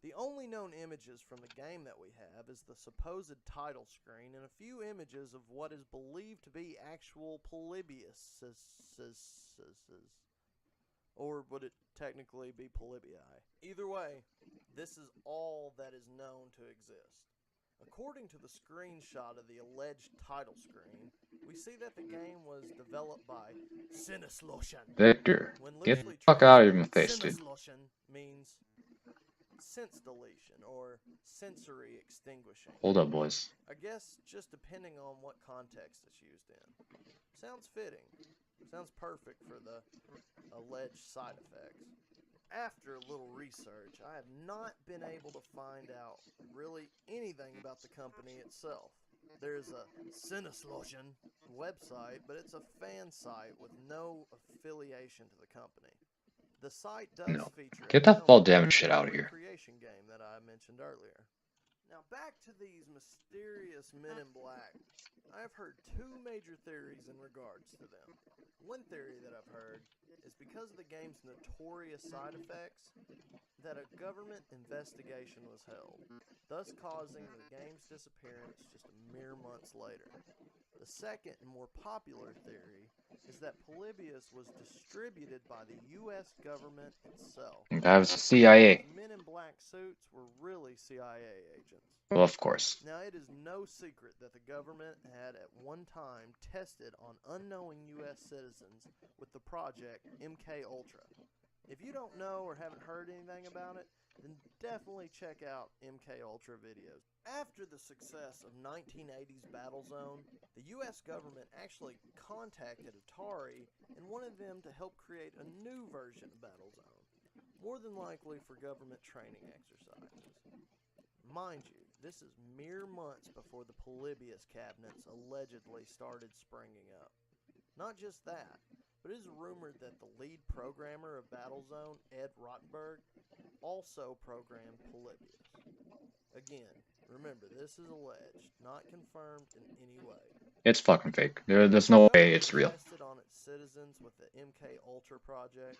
The only known images from the game that we have is the supposed title screen and a few images of what is believed to be actual Polybius. Or would it technically be Polybii? Either way, this is all that is known to exist. According to the screenshot of the alleged title screen, we see that the game was developed by Sinneslöschen. Victor, When get the loosely fuck out of my translated, face, dude. Sinneslöschen means sense deletion or sensory extinguishing. Hold up, boys. I guess just depending on what context it's used in. Sounds fitting. Sounds perfect for the alleged side effects. After a little research, I have not been able to find out really anything about the company itself. There's a Sinneslöschen website, but it's a fan site with no affiliation to the company. The site does No. feature Get a that fall film damage shit out of here. recreation game that I mentioned earlier. Now back to these mysterious men in black. I have heard two major theories in regards to them. One theory that I've heard is because of the game's notorious side effects, that a government investigation was held, thus causing the game's disappearance just a mere months later. The second and more popular theory is that Polybius was distributed by the U.S. government itself. That was the CIA. The men in black suits were really CIA agents. Well, of course. Now, it is no secret that the government had at one time tested on unknowing U.S. citizens with the project MK Ultra. If you don't know or haven't heard anything about it, then definitely check out MK Ultra videos. After the success of 1980's Battlezone, the U.S. government actually contacted Atari and wanted them to help create a new version of Battlezone, more than likely for government training exercises. Mind you, this is mere months before the Polybius cabinets allegedly started springing up. Not just that, but it is rumored that the lead programmer of Battlezone, Ed Rottenberg, also programmed Polybius. Again, remember, this is alleged, not confirmed in any way. It's fucking fake. There's no way it's real. Tested on its citizens with the MK Ultra project.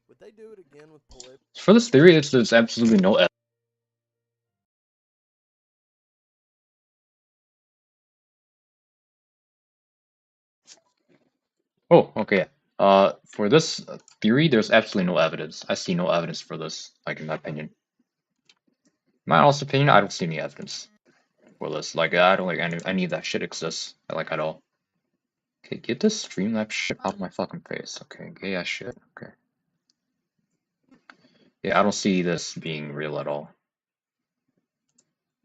Would they do it again with Polybius? For this theory, there's absolutely no evidence. Oh, okay. For this theory, there's absolutely no evidence. I see no evidence for this, like in my opinion. My honest opinion, I don't see any evidence for this. Like, I don't like any of that shit exists, like, at all. Okay, get this Streamlabs shit out of my fucking face. Okay, gay ass shit. Okay. Yeah, I don't see this being real at all.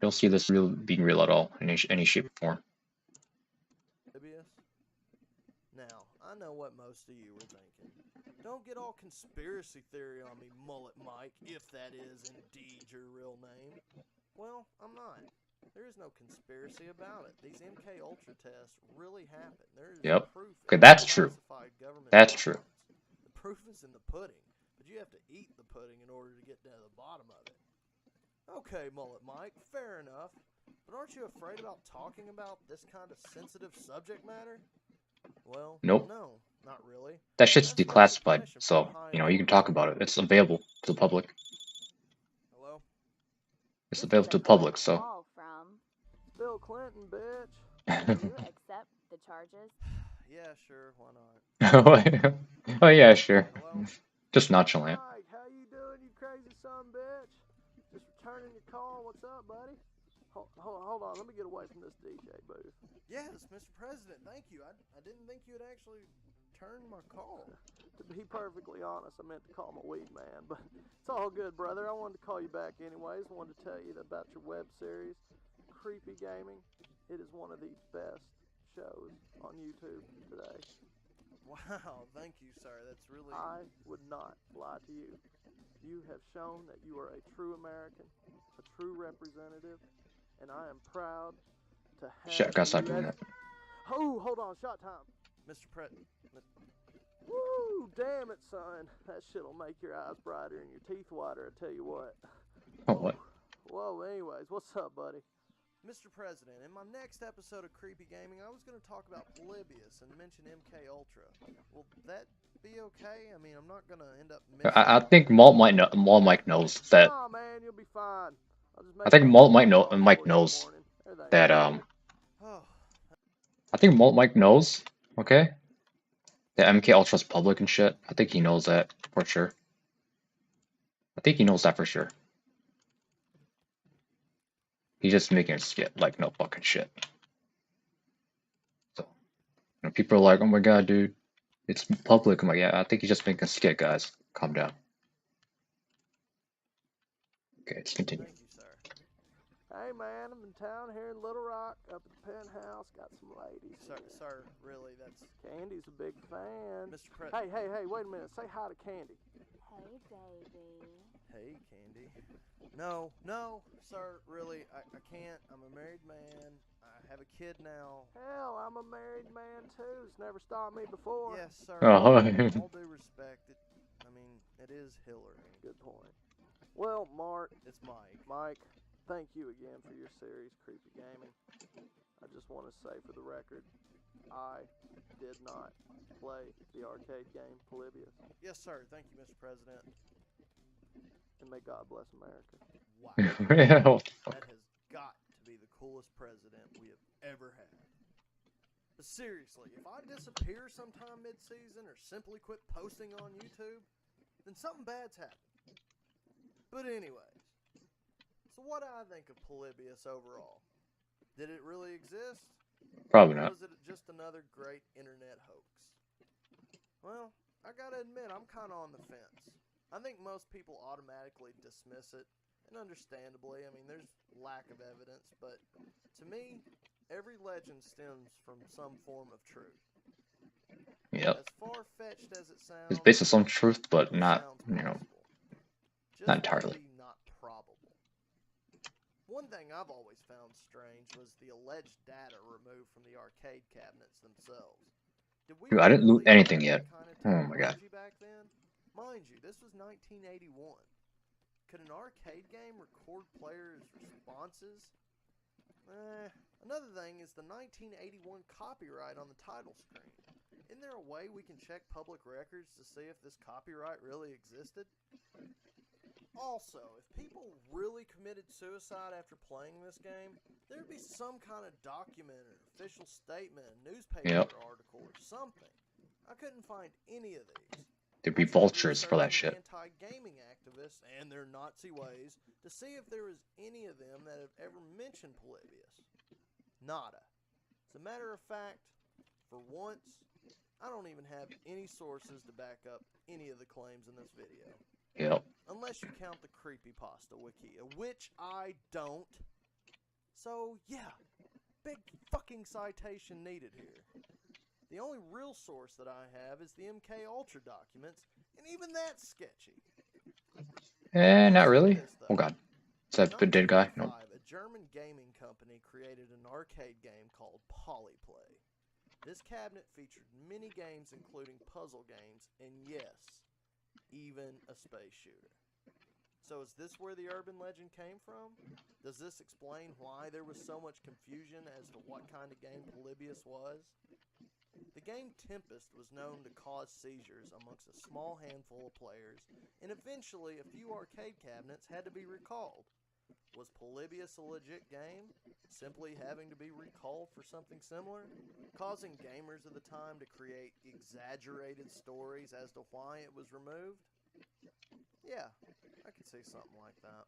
I don't see this being real at all in any shape or form. Now, I know what most of you were thinking. Don't get all conspiracy theory on me, Mullet Mike, if that is indeed your real name. Well, I'm not. There is no conspiracy about it. These MK Ultra tests really happened. There is proof. Okay, that's true. That's true. The proof is in the pudding, but you have to eat the pudding in order to get to the bottom of it. Okay, Mullet Mike, fair enough. But aren't you afraid about talking about this kind of sensitive subject matter? Well, nope. No, not really. That shit's declassified, so, you know, you can talk about it. It's available to the public. Hello? It's available to the public, so. Bill Clinton, bitch. Do you accept the charges? Yeah, sure, why not? Oh yeah, sure. Hello? Just nonchalant. Mike, how you doing, you crazy son bitch? Just returning your call. What's up, buddy? Hold on, let me get away from this DJ booth. Yes, Mr. President, thank you. I didn't think you had actually turned my call. To be perfectly honest, I meant to call my weed man, but it's all good, brother. I wanted to call you back anyways. I wanted to tell you about your web series, Creepy Gaming. It is one of the best shows on YouTube today. Wow, thank you, sir. That's really... I would not lie to you. You have shown that you are a true American, a true representative, and I am proud to have... Shit, I gotta stop doing that. Oh, hold on, shot time. Mr. President. Woo, damn it, son. That shit'll make your eyes brighter and your teeth whiter, I tell you what. Oh, what? Whoa, anyways, what's up, buddy? Mr. President, in my next episode of Creepy Gaming, I was going to talk about Polybius and mention MK Ultra. Will that be okay? I mean, I'm not going to end up... I think Malt Mike knows that Nah, man, you'll be fine. I'll just I make think my Malt phone might know. call before Mike in the knows morning. Everything's that. Oh, I think Mike knows. Okay. That MK Ultra's public and shit. I think he knows that for sure. I think he knows that for sure. He's just making a skit like no fucking shit. So, people are like, "Oh my god, dude, it's public." I'm like, "Yeah, I think he's just making a skit, guys. Calm down." Okay, let's continue. thank you, sir. Hey man, I'm in town here in Little Rock, up at the penthouse. Got some ladies. Sir, really, that's Candy's a big fan. Mr. President. Hey, wait a minute. Say hi to Candy. Hey, baby. Hey, Candy. No, sir, really, I can't. I'm a married man. I have a kid now. Hell, I'm a married man too. It's never stopped me before. Yes, sir. Oh, All due respect, it is Hillary. Good point. Well, Mark, it's Mike. Mike, thank you again for your series, Creepy Gaming. I just want to say for the record, I did not play the arcade game Polybius. Yes, sir. Thank you, Mr. President. And may God bless America. Wow. That has got to be the coolest president we have ever had. But seriously, if I disappear sometime mid-season or simply quit posting on YouTube, then something bad's happened. But anyways, so what do I think of Polybius overall? Did it really exist? Probably Or not. was it just another great internet hoax? Well, I gotta admit, I'm kind of on the fence. I think most people automatically dismiss it, and understandably. There's lack of evidence, but to me, every legend stems from some form of truth. Yep. As far-fetched as it sounds, It's based on some truth, but it not, sounds possible. Just not entirely. maybe not probable. One thing I've always found strange was the alleged data removed from the arcade cabinets themselves. Did we Dude, I didn't loot really anything have yet. that kind of Oh my god. technology back then? Mind you, this was 1981. Could an arcade game record players' responses? Another thing is the 1981 copyright on the title screen. Isn't there a way we can check public records to see if this copyright really existed? Also, if people really committed suicide after playing this game, there'd be some kind of document or official statement, a newspaper article or something. I couldn't find any of these. There'd be I tried vultures for that shit. researching anti-gaming activists and their Nazi ways to see if there was any of them that have ever mentioned Polybius. Nada. As a matter of fact, for once, I don't even have any sources to back up any of the claims in this video. Yep. Unless you count the creepypasta wiki, which I don't. So, yeah, big fucking citation needed here. The only real source that I have is the MK Ultra documents, and even that's sketchy. Not really. This, though. Oh god. Is that the dead guy? No. 1985, a German gaming company created an arcade game called Polyplay. This cabinet featured many games including puzzle games, and yes, even a space shooter. So is this where the urban legend came from? Does this explain why there was so much confusion as to what kind of game Polybius was? The game Tempest was known to cause seizures amongst a small handful of players, and eventually a few arcade cabinets had to be recalled. Was Polybius a legit game, simply having to be recalled for something similar, causing gamers of the time to create exaggerated stories as to why it was removed? Yeah, I could see something like that.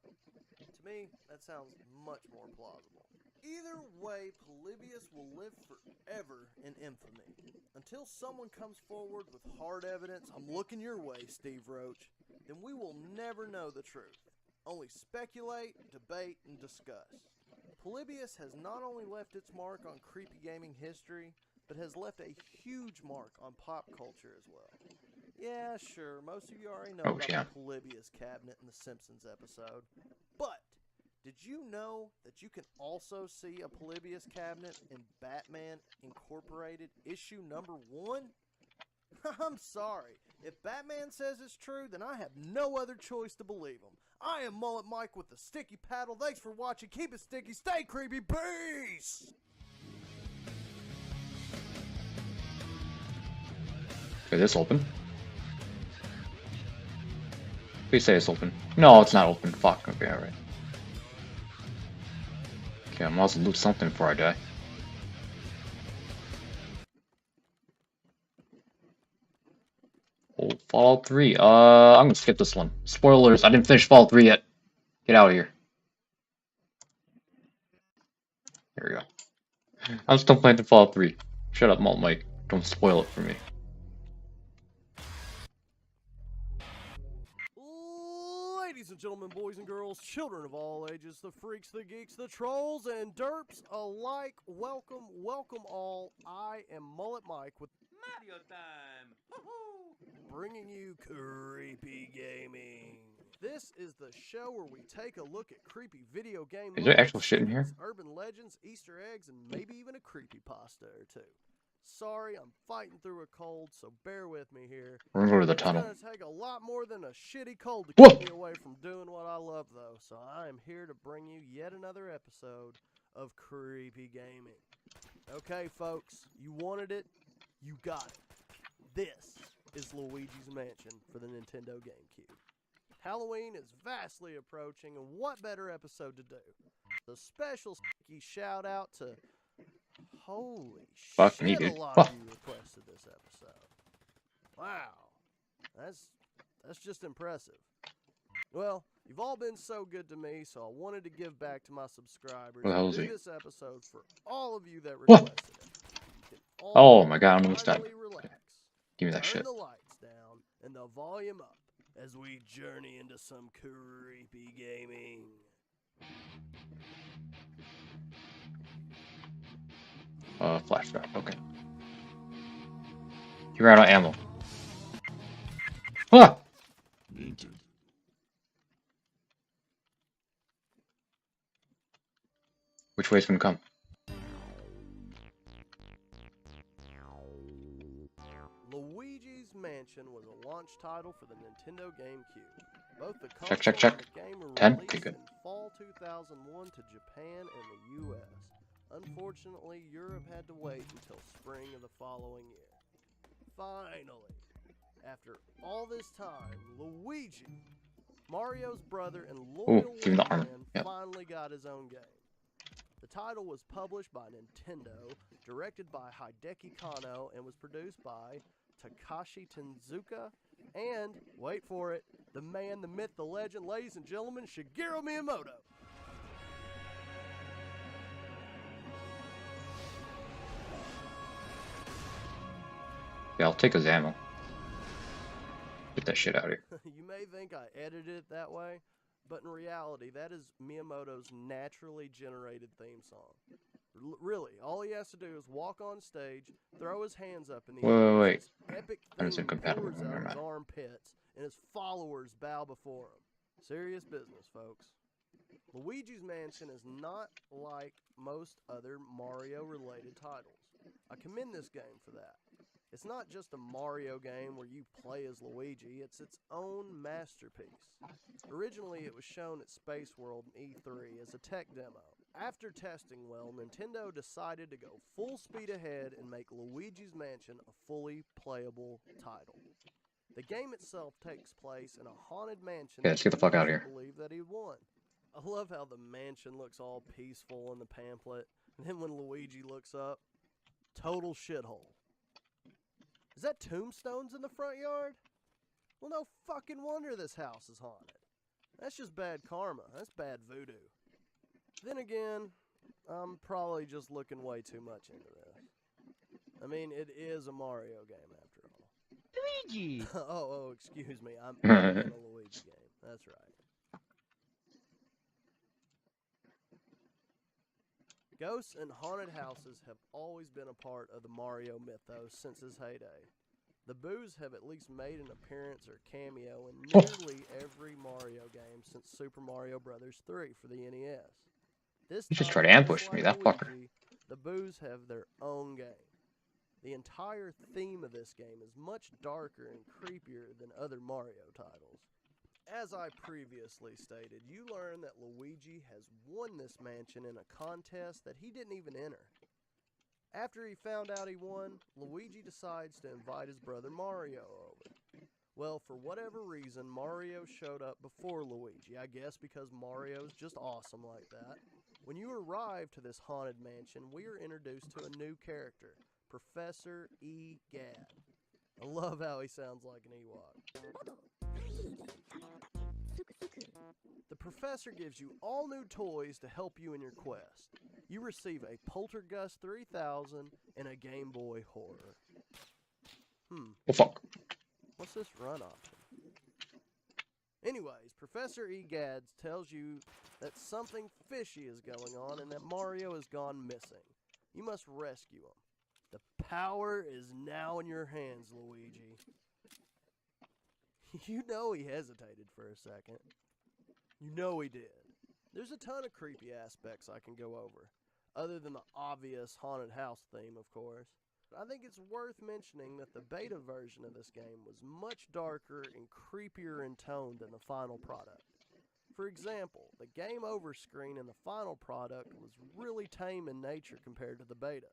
To me, that sounds much more plausible. Either way, Polybius will live forever in infamy. Until someone comes forward with hard evidence, I'm looking your way, Steve Roach, then we will never know the truth. Only speculate, debate, and discuss. Polybius has not only left its mark on creepy gaming history, but has left a huge mark on pop culture as well. Yeah, sure, most of you already know about the Polybius cabinet in the Simpsons episode, but did you know that you can also see a Polybius cabinet in Batman Incorporated issue number 1? I'm sorry. If Batman says it's true, then I have no other choice to believe him. I am Mullet Mike with the Sticky Paddle. Thanks for watching. Keep it sticky. Stay creepy. Peace! Is this open? Please say it's open. No, it's not open. Fuck. Okay, alright. Okay, I might as well loot something before I die. Oh, Fallout 3. I'm gonna skip this one. Spoilers, I didn't finish Fallout 3 yet. Get out of here. There we go. I'm still playing the Fallout 3. Shut up, Malt Mike. Don't spoil it for me. Ladies and gentlemen, boys and girls, children of all ages, the freaks, the geeks, the trolls, and derps alike, welcome, welcome all. I am Mullet Mike with Mario time! Woohoo! bringing you Creepy Gaming. This is the show where we take a look at creepy video game Is there moments, actual shit in here? secrets, urban legends, Easter eggs, and maybe even a creepypasta or two. Sorry, I'm fighting through a cold, so bear with me here. We're gonna go to the tunnel. It's gonna take a lot more than a shitty cold to Whoa! keep me away from doing what I love, though. So I am here to bring you yet another episode of Creepy Gaming. Okay, folks, you wanted it, you got it. This is Luigi's Mansion for the Nintendo GameCube. Halloween is vastly approaching, and what better episode to do? The special shout out to holy Fuck me, shit, dude. a lot Fuck. of you requested this episode. Wow. That's just impressive. Well, you've all been so good to me, so I wanted to give back to my subscribers Where the hell and is do he? this episode for all of you that What? requested it. You can Oh all my god, I'm almost done. finally relax. Give me that Turn shit. the lights down and the volume up as we journey into some creepy gaming. Flashback, okay. You ran out of ammo. Ah! Which way's gonna come? Luigi's Mansion was a launch title for the Nintendo GameCube. Both the Check, console check. and the game were 10? released Okay, good. in fall 2001 to Japan and the US. Unfortunately, Europe had to wait until spring of the following year. Finally, after all this time, Luigi, Mario's brother and loyal give me the armor. man, Yep. finally got his own game. The title was published by Nintendo, directed by Hideki Kano, and was produced by Takashi Tezuka, and, wait for it, the man, the myth, the legend, ladies and gentlemen, Shigeru Miyamoto. Yeah, I'll take his ammo. Get that shit out of here. You may think I edited it that way, but in reality, that is Miyamoto's naturally generated theme song. Really, all he has to do is walk on stage, throw his hands up in the air, Wait. this epic That is theme incompatible. pours out Never of his mind. armpits, and his followers bow before him. Serious business, folks. Luigi's Mansion is not like most other Mario-related titles. I commend this game for that. It's not just a Mario game where you play as Luigi, it's its own masterpiece. Originally, it was shown at Space World in E3 as a tech demo. After testing well, Nintendo decided to go full speed ahead and make Luigi's Mansion a fully playable title. The game itself takes place in a haunted mansion. Okay, let's get the fuck out of that here. believe that he won. I love how the mansion looks all peaceful in the pamphlet, and then when Luigi looks up, total shithole. Is that tombstones in the front yard? Well, no fucking wonder this house is haunted. That's just bad karma. That's bad voodoo. Then again, I'm probably just looking way too much into this. I mean, it is a Mario game after all. Luigi! oh, excuse me. I'm in a Luigi game. That's right. Ghosts and haunted houses have always been a part of the Mario mythos since its heyday. The Boos have at least made an appearance or cameo in nearly every Mario game since Super Mario Bros. 3 for the NES. This He just time, tried to ambush me, like that fucker. Luigi, the Boos have their own game. The entire theme of this game is much darker and creepier than other Mario titles. As I previously stated, you learn that Luigi has won this mansion in a contest that he didn't even enter. After he found out he won, Luigi decides to invite his brother Mario over. Well, for whatever reason, Mario showed up before Luigi, I guess because Mario's just awesome like that. When you arrive to this haunted mansion, we are introduced to a new character, Professor E. Gadd. I love how he sounds like an Ewok. The professor gives you all new toys to help you in your quest. You receive a Poltergust 3000 and a Game Boy Horror. Oh fuck. What's this run option? Anyways, Professor E. Gadd tells you that something fishy is going on and that Mario has gone missing. You must rescue him. The power is now in your hands, Luigi. You know he hesitated for a second. You know he did. There's a ton of creepy aspects I can go over, other than the obvious haunted house theme, of course. I think it's worth mentioning that the beta version of this game was much darker and creepier in tone than the final product. For example, the game over screen in the final product was really tame in nature compared to the beta.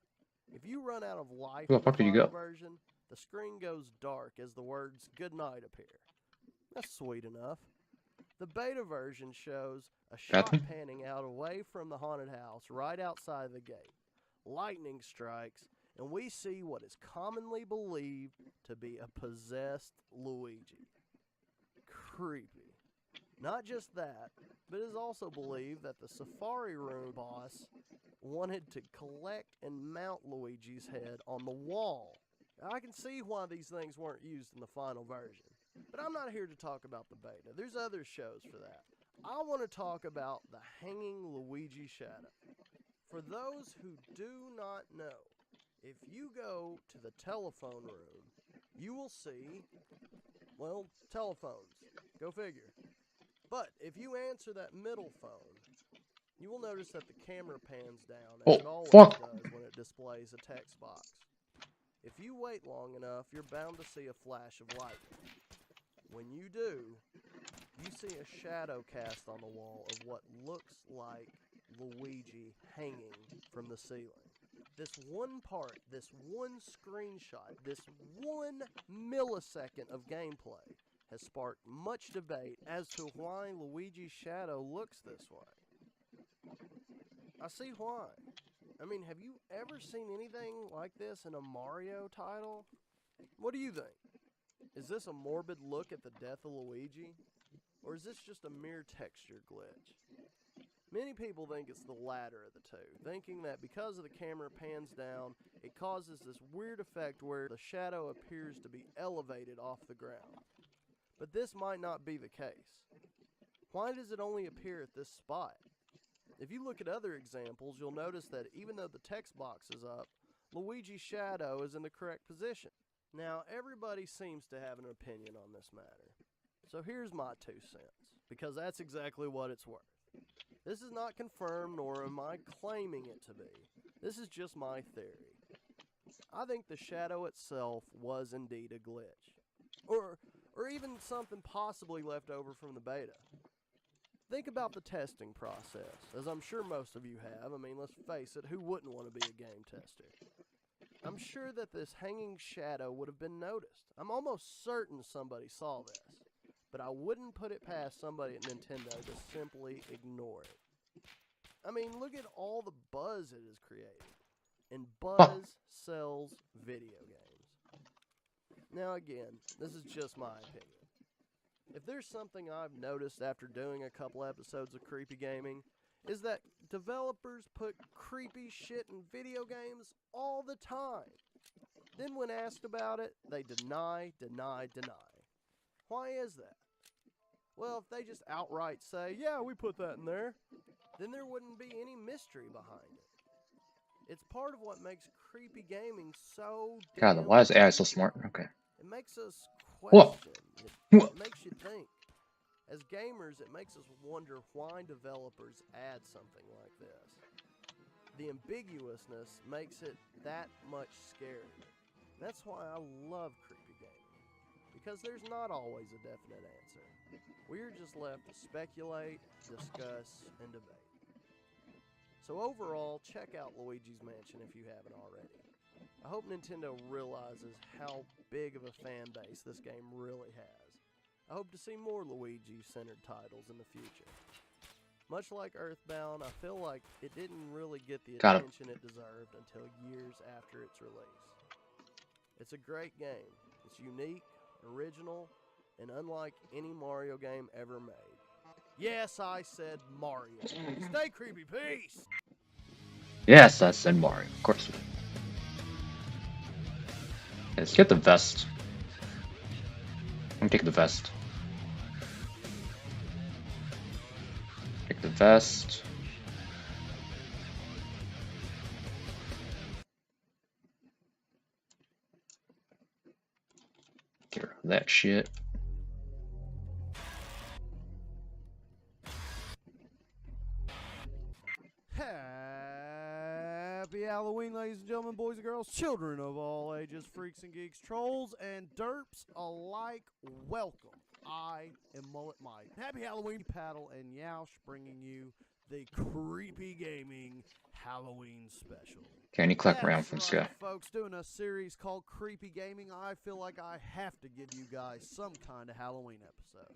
If you run out of life Where in the the fuck did you final go? version, the screen goes dark as the words "goodnight" appear. That's sweet enough. The beta version shows a shot Bathroom? panning out away from the haunted house right outside the gate. Lightning strikes, and we see what is commonly believed to be a possessed Luigi. Creepy. Not just that, but it is also believed that the Safari Room boss wanted to collect and mount Luigi's head on the wall. Now, I can see why these things weren't used in the final version, but I'm not here to talk about the beta. There's other shows for that. I want to talk about the hanging Luigi shadow. For those who do not know, if you go to the telephone room, you will see, well, telephones. Go figure. But if you answer that middle phone, you will notice that the camera pans down, as it Oh, always fuck. does when it displays a text box. If you wait long enough, you're bound to see a flash of lightning. When you do, you see a shadow cast on the wall of what looks like Luigi hanging from the ceiling. This one part, this one screenshot, this 1 millisecond of gameplay has sparked much debate as to why Luigi's shadow looks this way. I see why. I mean, have you ever seen anything like this in a Mario title? What do you think? Is this a morbid look at the death of Luigi? Or is this just a mere texture glitch? Many people think it's the latter of the two, thinking that because of the camera pans down, it causes this weird effect where the shadow appears to be elevated off the ground. But this might not be the case. Why does it only appear at this spot? If you look at other examples, you'll notice that even though the text box is up, Luigi's shadow is in the correct position. Now, everybody seems to have an opinion on this matter. So here's my 2 cents, because that's exactly what it's worth. This is not confirmed, nor am I claiming it to be. This is just my theory. I think the shadow itself was indeed a glitch. Or even something possibly left over from the beta. Think about the testing process, as I'm sure most of you have. I mean, let's face it, who wouldn't want to be a game tester? I'm sure that this hanging shadow would have been noticed. I'm almost certain somebody saw this. But I wouldn't put it past somebody at Nintendo to simply ignore it. I mean, look at all the buzz it has created. And buzz sells video games. Now again, this is just my opinion. If there's something I've noticed after doing a couple episodes of Creepy Gaming, is that developers put creepy shit in video games all the time. Then when asked about it, they deny. Why is that? Well, if they just outright say, yeah, we put that in there, then there wouldn't be any mystery behind it. It's part of what makes creepy gaming so God, damn why is AI so creepy. smart? Okay. It makes us Whoa. question. Whoa. It makes you think. As gamers, it makes us wonder why developers add something like this. The ambiguousness makes it that much scarier. That's why I love creepy gaming, because there's not always a definite answer. We're just left to speculate, discuss, and debate. So overall, check out Luigi's Mansion if you haven't already. I hope Nintendo realizes how big of a fan base this game really has. I hope to see more Luigi-centered titles in the future. Much like Earthbound, I feel like it didn't really get the Got it. attention it deserved until years after its release. It's a great game. It's unique, original, and unlike any Mario game ever made. Yes, I said Mario. Stay creepy, peace! Yes, I said Mario. Of course. Let's get the vest. I'm gonna take the vest. Take the vest. Get rid of that shit. Happy Halloween, ladies and gentlemen, boys and girls, children of all ages, freaks and geeks, trolls and derps alike. Welcome. I am Mullet Mike. Happy Halloween, Paddle and Yoush, bringing you the Creepy Gaming Halloween special. Okay, I need to collect That's around from this guy. right, folks, doing a series called Creepy Gaming. I feel like I have to give you guys some kind of Halloween episode.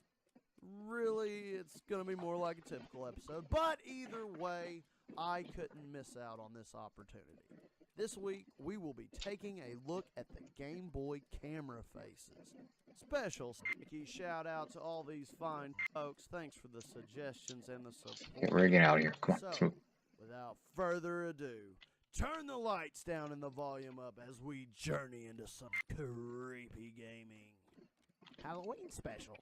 Really, it's going to be more like a typical episode, but either way, I couldn't miss out on this opportunity. This week, we will be taking a look at the Game Boy camera faces. Special sticky shout out to all these fine folks. Thanks for the suggestions and the support. Okay, we're getting out of here. Come on, So, let's move. without further ado, turn the lights down and the volume up as we journey into some creepy gaming. Halloween special.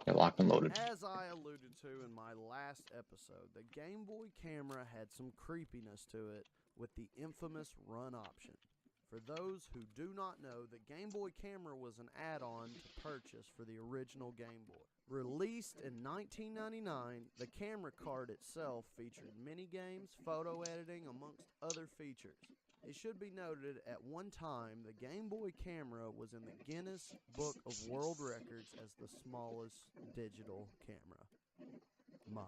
Get locked and loaded. As I alluded to in my last episode, the Game Boy camera had some creepiness to it with the infamous run option. For those who do not know, the Game Boy camera was an add-on to purchase for the original Game Boy. Released in 1999, the camera card itself featured mini-games, photo editing, amongst other features. It should be noted, at one time, the Game Boy camera was in the Guinness Book of World Records as the smallest digital camera. My,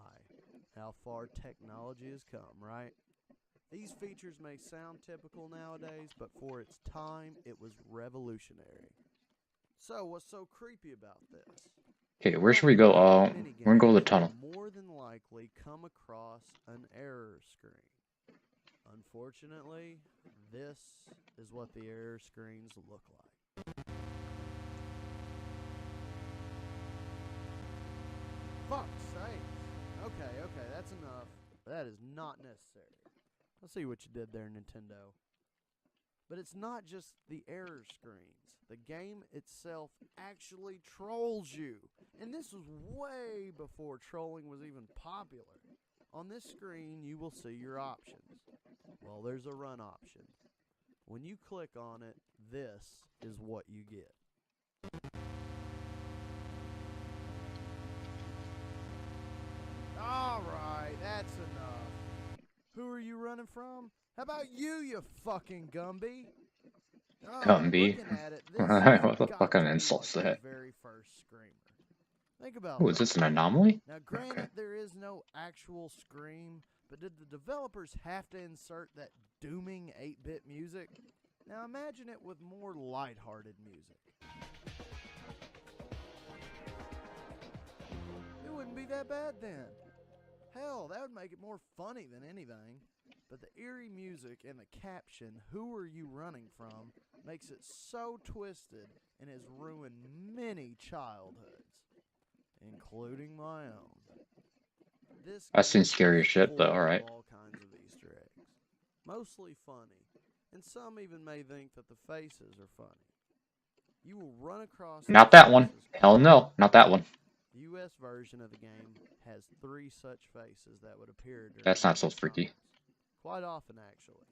how far technology has come, right? These features may sound typical nowadays, but for its time, it was revolutionary. So, what's so creepy about this? Okay, where should we go? We're gonna go to the tunnel. More than likely come across an error screen. Unfortunately, this is what the error screens look like. Fuck's sakes. Okay, that's enough. That is not necessary. Let's see what you did there, Nintendo. But it's not just the error screens. The game itself actually trolls you. And this was way before trolling was even popular. On this screen, you will see your options. Well, there's a run option. When you click on it, this is what you get. Alright, that's enough. Who are you running from? How about you fucking Gumby? Oh, Gumby? looking at it, this has What the got fuck to kind of be insults like that? the very first Screamer. Think about Oh, is this an anomaly? Now, granted, Okay. there is no actual scream, but did the developers have to insert that dooming 8-bit music? Now, imagine it with more lighthearted music. It wouldn't be that bad then. Hell, that would make it more funny than anything. But the eerie music and the caption, "Who are you running from?" makes it so twisted and has ruined many childhoods, including my own. This I've seen game is scarier shit, but full of alright. all kinds of Easter eggs, mostly funny, and some even may think that the faces are funny. You will run across Not these that one. faces Hell no, not that one. The US version of the game has 3 such faces that would appear during That's not so the freaky. times. Quite often, actually.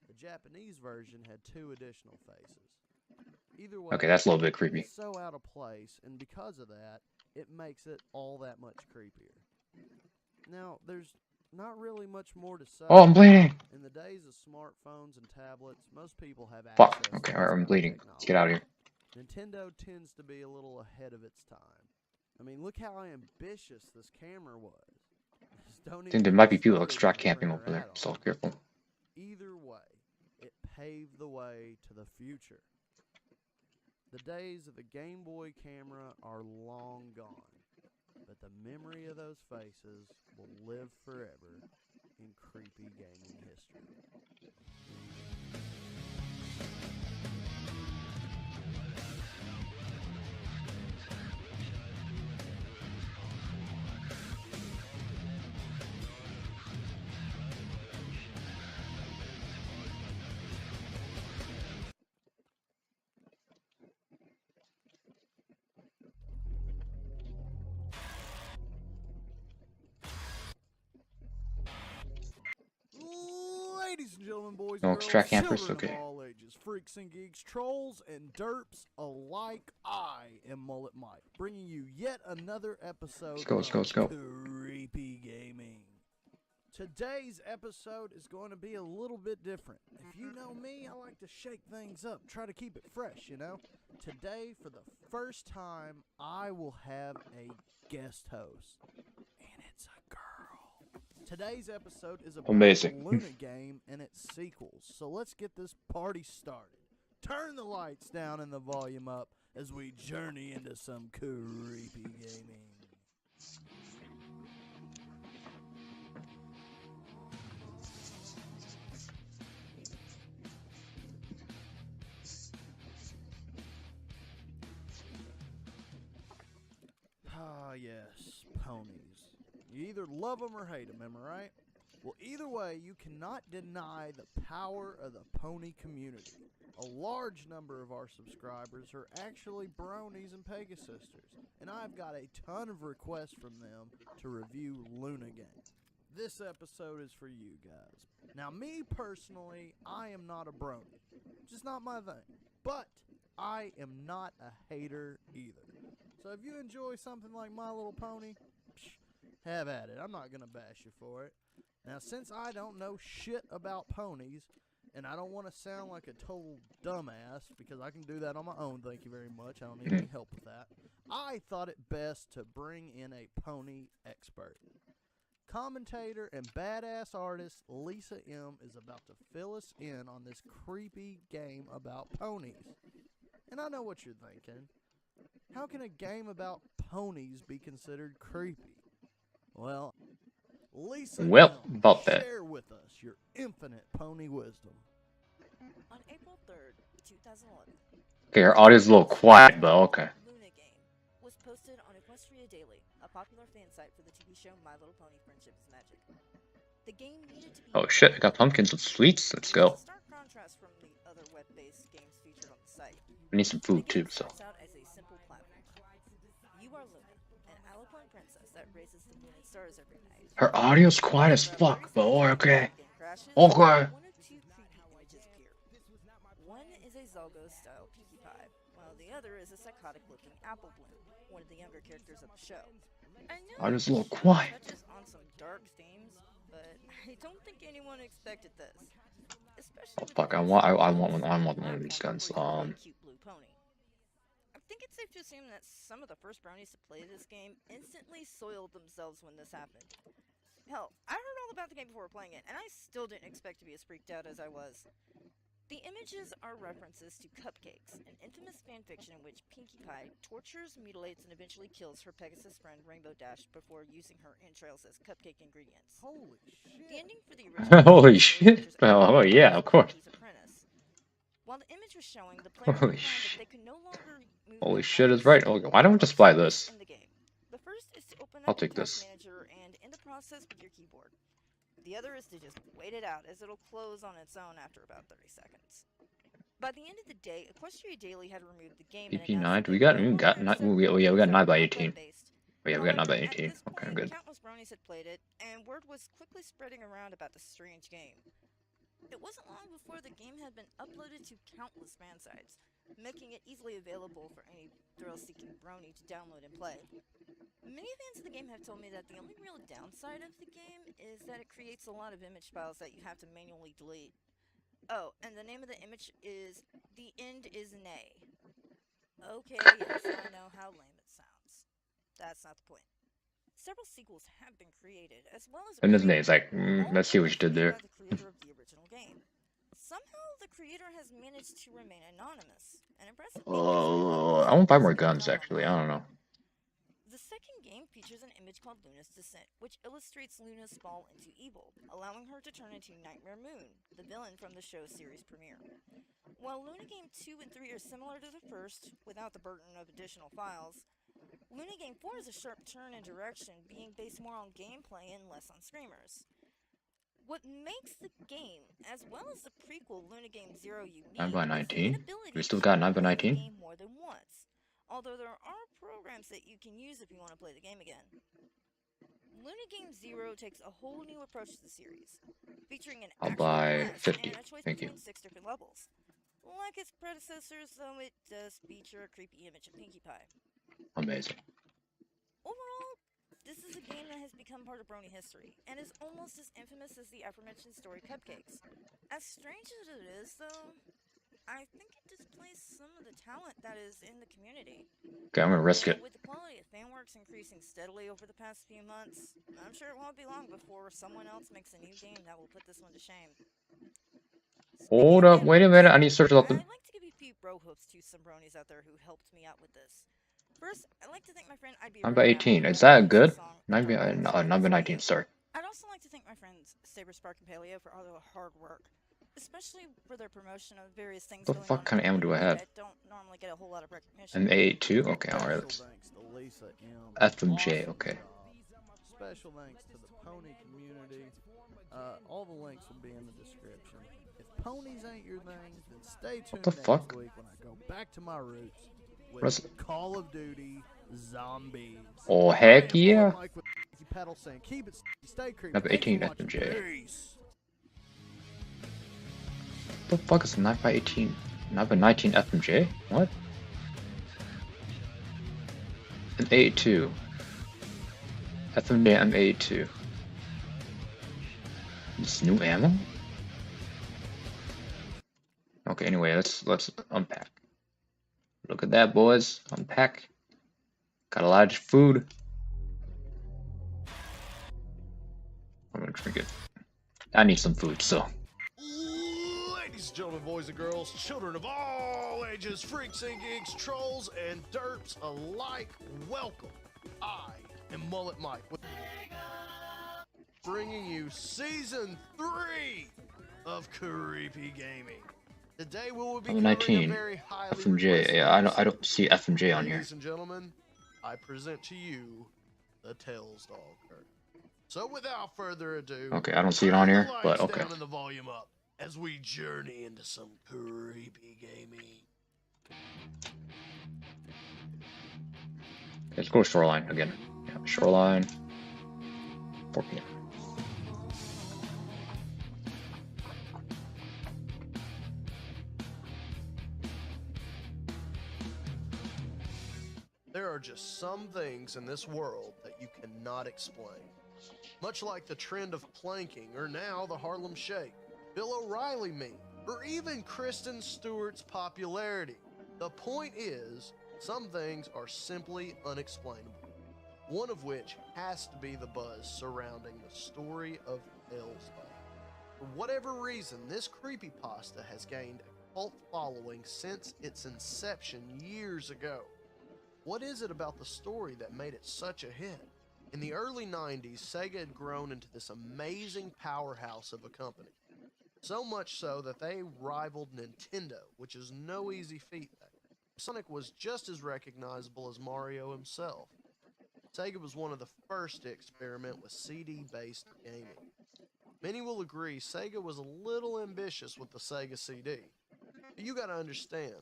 The Japanese version had 2 additional faces. Either way, Okay, that's a little bit creepy. it's so out of place, and because of that, it makes it all that much creepier. Now, there's not really much more to say. Oh, I'm bleeding! In the days of smartphones and tablets, most people have Fuck. access Okay, to alright, this I'm kind of bleeding. Let's get out of here. Nintendo tends to be a little ahead of its time. I mean, look how ambitious this camera was. Don't I think even there get might me be people started extract on camping printer over there, so add-ons. careful. Either way, it paved the way to the future. The days of the Game Boy camera are long gone, but the memory of those faces will live forever in creepy gaming history. Ladies and gentlemen, boys No and girls, extract campers? children of Okay. all ages, freaks and geeks, trolls and derps alike, I am Mullet Mike, bringing you yet another episode Let's go. of Creepy Gaming. Today's episode is going to be a little bit different. If you know me, I like to shake things up, try to keep it fresh, you know? Today, for the first time, I will have a guest host, and it's a girl. Today's episode is about Amazing. the Luna game and its sequels, so let's get this party started. Turn the lights down and the volume up as we journey into some creepy gaming. Ah, yes, ponies. You either love them or hate them, am I right? Well, either way, you cannot deny the power of the pony community. A large number of our subscribers are actually bronies and Pegasisters, and I've got a ton of requests from them to review Luna game. This episode is for you guys. Now, me personally, I am not a brony. Just not my thing. But I am not a hater either. So if you enjoy something like My Little Pony, have at it. I'm not going to bash you for it. Now, since I don't know shit about ponies, and I don't want to sound like a total dumbass, because I can do that on my own, thank you very much. I don't need any help with that. I thought it best to bring in a pony expert. Commentator and badass artist Lisa M is about to fill us in on this creepy game about ponies. And I know what you're thinking. How can a game about ponies be considered creepy? Well, Lisa M, about that. share with us your infinite pony wisdom. On April 3rd, 2011, Okay, her audio's a little quiet, but okay. Luna Game was posted on Equestria Daily, a popular fan site for the TV show My Little Pony Friendship is Magic. The game needed to be Oh shit, I got pumpkins with sweets. Let's It's go. a stark contrast from the other web-based games featured on the site. I need some The food game too, so. starts out as a simple platform. You are Luna, an Alicorn princess that raises the moon and stars every night. Her audio's quiet as After fuck, about but 30 seconds okay. before the game crashes, Okay. one of two creepy images appear. One is a Zalgo-style Pinkie Pie, while the other is a psychotic-looking Apple Bloom, one of the younger characters of the show. I know Audio's a little the show quiet. touches on some dark themes, but I don't think anyone expected this. Especially with Fuck, the I massive want reveal one of these guns. where you play cute blue pony. I think it's safe to assume that some of the first brownies to play this game instantly soiled themselves when this happened. Hell, I heard all about the game before playing it, and I still didn't expect to be as freaked out as I was. The images are references to Cupcakes, an infamous fanfiction in which Pinkie Pie tortures, mutilates, and eventually kills her Pegasus friend Rainbow Dash before using her entrails as cupcake ingredients. Holy The shit. ending for the original Holy game shit. features Oh, Alicorn yeah, as of course. Pinkie's apprentice. While the image was showing, the player Holy would find shit. that they could no longer move Holy their shit is mice. right. Oh, why don't we just buy this? In the game. The first is to open I'll up your take task this. manager and end the process with your keyboard. The other is to just wait it out, as it'll close on its own after about 30 seconds. By the end of the day, Equestria Daily had removed the game and EP9. announced that We they got no longer not. accepted Oh yeah, we got games that 9 were by not 18. web-based. Oh yeah, we got 9 by However, 18. at this Okay, point, good. countless bronies had played it, and word was quickly spreading around about the strange game. It wasn't long before the game had been uploaded to countless fan sites, making it easily available for any thrill-seeking brony to download and play. Many fans of the game have told me that the only real downside of the game is that it creates a lot of image files that you have to manually delete. Oh, and the name of the image is The End is Nay. Okay, yes, I know how lame it sounds. That's not the point. Several sequels have been created, as well as a And his prequel, name's like, all let's see what you efforts did made there. by the creator of the original game. Somehow, the creator has managed to remain anonymous, an impressive feat considering how I little want to buy has more been guns, known actually. I online. don't know. The second game features an image called Luna's Descent, which illustrates Luna's fall into evil, allowing her to turn into Nightmare Moon, the villain from the show's series premiere. While Luna Game 2 and 3 are similar to the first, without the burden of additional files, Luna Game 4 is a sharp turn in direction, being based more on gameplay and less on screamers. What makes the game, as well as the prequel Luna Game 0 unique, 9 by is the 19? inability We still to got 9 by play the 19? game more than once, although there are programs that you can use if you want to play the game again. Luna Game 0 takes a whole new approach to the series, featuring an I'll actual buy quest 50. and a choice Thank you. between 6 different levels. Like its predecessors, though, it does feature a creepy image of Pinkie Pie. Amazing. Overall, this is a game that has become part of Brony history, and is almost as infamous as the aforementioned story Cupcakes. As strange as it is, though, I think it displays some of the talent that is in the community. Okay, I'm gonna risk And it. with the quality of fanworks increasing steadily over the past few months, I'm sure it won't be long before someone else makes a new game that will put this one to shame. Hold up, wait a minute. I need to search something. I'd like to give a few bro hopes to some bronies out there who helped me out with this. First, I'd like to thank my friend IB 9 by 18. Is that good? 9 by 19, sorry. I'd also like to thank my friends Saber, Spark, and Paleo for all their hard work, especially for their promotion of various things What the fuck kind of ammo do I have? that don't normally get a whole lot of recognition. M82? Okay, alright. Special thanks to Lisa M. FMJ, Awesome okay. job. Special thanks to the pony community. All the links will be in the description. If ponies ain't your thing, then stay tuned the next fuck? week when I go back to my roots with What's- Call of Duty Zombies. Oh, heck I am yeah. Mike with Pedal saying, keep it, stay creepy. Number Thanks for 18 watching. FMJ. Peace. What the fuck is 9 by 18? 9 by 19 FMJ? What? An 82. FMJ M82. This new ammo? Okay, anyway, let's unpack. Look at that, boys. Unpack. Got a lot of food. I'm gonna drink it. I need some food, so. Ladies and gentlemen, boys and girls, children of all ages, freaks and geeks, trolls and derps alike, welcome. I am Mullet Mike, bringing you Season 3 of Creepy Gaming. Today we will be Number covering 19, a very highly FMJ. requested Yeah, I episode. don't see FMJ on here. Ladies and gentlemen, I present to you the Tails Dog curtain. So without further ado, Okay, I don't see it turn on the here, but lights okay. down and the volume up as we journey into some creepy gaming. Let's go to Shoreline again. Yeah, Shoreline. 4 p.m. There are just some things in this world that you cannot explain. Much like the trend of planking, or now the Harlem Shake, Bill O'Reilly meme, or even Kristen Stewart's popularity. The point is, some things are simply unexplainable. One of which has to be the buzz surrounding the story of Tails Dog. For whatever reason, this creepypasta has gained a cult following since its inception years ago. What is it about the story that made it such a hit? In the early 90s, Sega had grown into this amazing powerhouse of a company. So much so that they rivaled Nintendo, which is no easy feat there. Sonic was just as recognizable as Mario himself. Sega was one of the first to experiment with CD-based gaming. Many will agree Sega was a little ambitious with the Sega CD. But you gotta understand,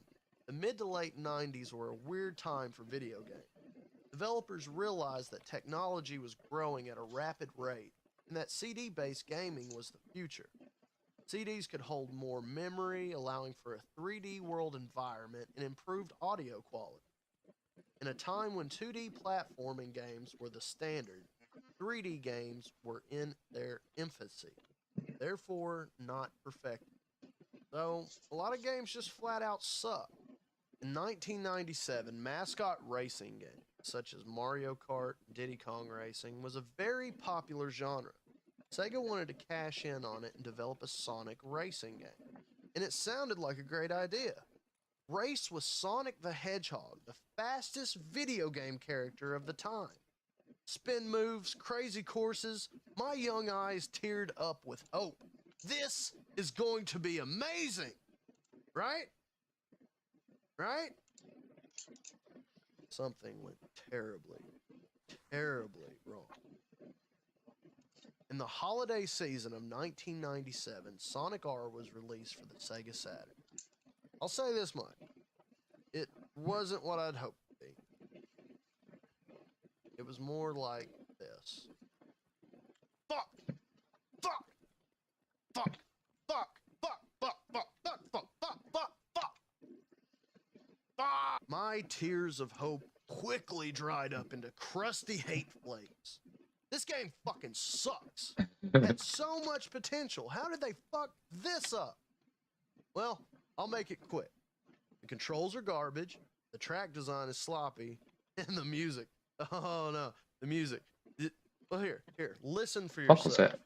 the mid to late 90s were a weird time for video games. Developers realized that technology was growing at a rapid rate, and that CD-based gaming was the future. CDs could hold more memory, allowing for a 3D world environment and improved audio quality. In a time when 2D platforming games were the standard, 3D games were in their infancy, therefore not perfected. So, a lot of games just flat out suck. In 1997, Mascot Racing Game, such as Mario Kart, Diddy Kong Racing, was a very popular genre. Sega wanted to cash in on it and develop a Sonic racing game. And it sounded like a great idea. Race with Sonic the Hedgehog, the fastest video game character of the time. Spin moves, crazy courses, my young eyes teared up with hope. This is going to be amazing! Right? Right? Something went terribly, terribly wrong. In the holiday season of 1997, Sonic R was released for the Sega Saturn. I'll say this much. It wasn't what I'd hoped it would be. It was more like this. Fuck! Fuck! Fuck! Fuck! Fuck! Fuck! Fuck! Fuck! Fuck! Fuck! Fuck! Fuck! Fuck! My tears of hope quickly dried up into crusty hate flames. This game fucking sucks. It had so much potential. How did they fuck this up? Well, I'll make it quick. The controls are garbage, the track design is sloppy, and the music. Oh no, the music. Well, here, listen for Fuck was yourself. that?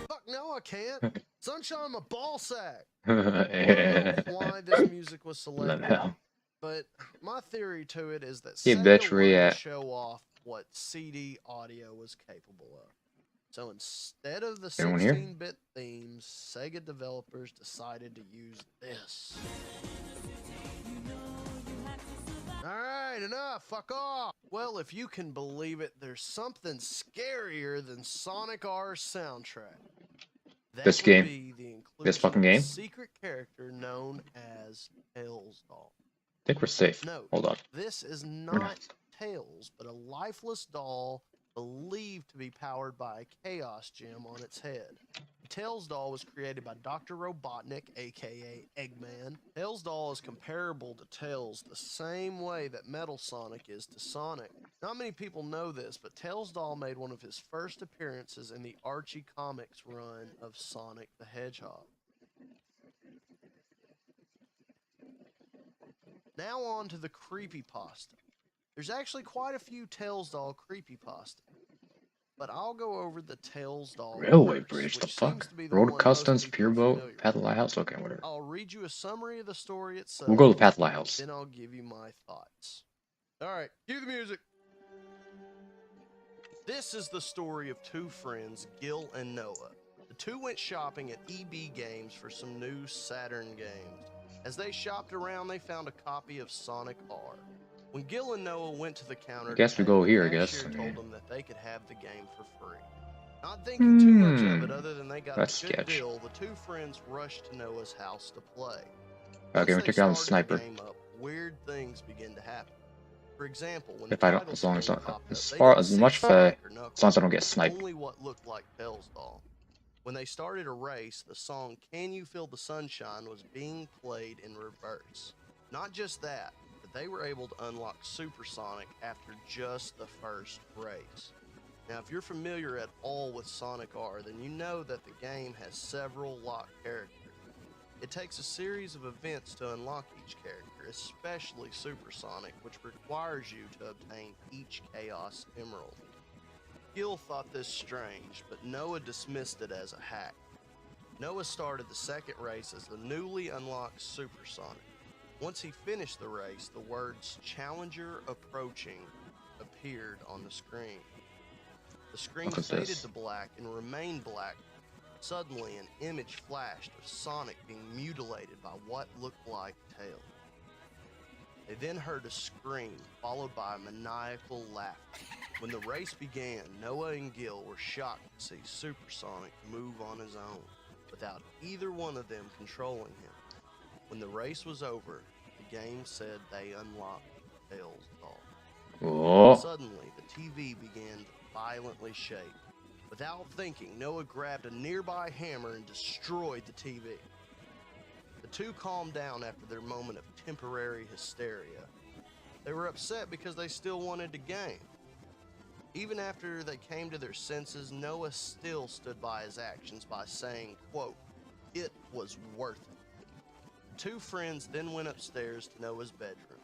Fuck no, I can't. Sunshine, my ball sack. I don't know why this music was selected, but my theory to it is that Yeah, Sega battery wanted at- to show off what CD audio was capable of. So instead of the Anyone here? 16-bit themes, Sega developers decided to use this. Alright, enough, fuck off! Well, if you can believe it, there's something scarier than Sonic R's soundtrack. That This would game. be the inclusion This fucking of a game? secret character known as Tails Doll. I think we're safe. Note, Hold on. this is We're not not. Tails, but a lifeless doll believed to be powered by a Chaos Gem on its head. The Tails doll was created by Dr. Robotnik, aka Eggman. Tails doll is comparable to Tails the same way that Metal Sonic is to Sonic. Not many people know this, but Tails doll made one of his first appearances in the Archie Comics run of Sonic the Hedgehog. Now on to the creepypasta. There's actually quite a few Tails doll creepypasta, but I'll go over the Tails doll Railway first, bridge, the which seems fuck? to be the Road one most Customs, people are Pure familiar Boat, with. Path of Lighthouse? Okay, whatever. I'll read you a summary of the story itself. We'll go to the Path of Lighthouse. Then I'll give you my thoughts. Alright, cue the music. This is the story of two friends, Gil and Noah. The two went shopping at EB Games for some new Saturn games. As they shopped around, they found a copy of Sonic R. When Gil and Noah went to the counter, I guess we go here, I guess. cashier I mean- told them that they could have the game for free. Not thinking too much of it, Hmm, other than they got that's a good sketch. deal, the two friends rushed to Noah's house to play. Okay, Once we they take out the started sniper. game up, weird things begin to happen. For example, when If the I don't, title as long as, screen popped as up, far they as didn't much see as I, Sonic or as Knuckles, long as I don't get sniped. only what looked like Tails doll. When they started a race, the song "Can You Feel the Sunshine" was being played in reverse. Not just that, but they were able to unlock Supersonic after just the first race. Now, if you're familiar at all with Sonic R, then you know that the game has several locked characters. It takes a series of events to unlock each character, especially Supersonic, which requires you to obtain each Chaos Emerald. Gil thought this strange, but Noah dismissed it as a hack. Noah started the second race as the newly unlocked Supersonic. Once he finished the race, the words "Challenger Approaching" appeared on the screen. The screen What is faded this? to black and remained black. Suddenly, an image flashed of Sonic being mutilated by what looked like Tails. They then heard a scream, followed by a maniacal laughter. When the race began, Noah and Gil were shocked to see Supersonic move on his own, without either one of them controlling him. When the race was over, the game said they unlocked Tails doll. Oh, Suddenly, the TV began to violently shake. Without thinking, Noah grabbed a nearby hammer and destroyed the TV. The two calmed down after their moment of temporary hysteria. They were upset because they still wanted to game. Even after they came to their senses, Noah still stood by his actions by saying, quote, "It was worth it." The two friends then went upstairs to Noah's bedroom.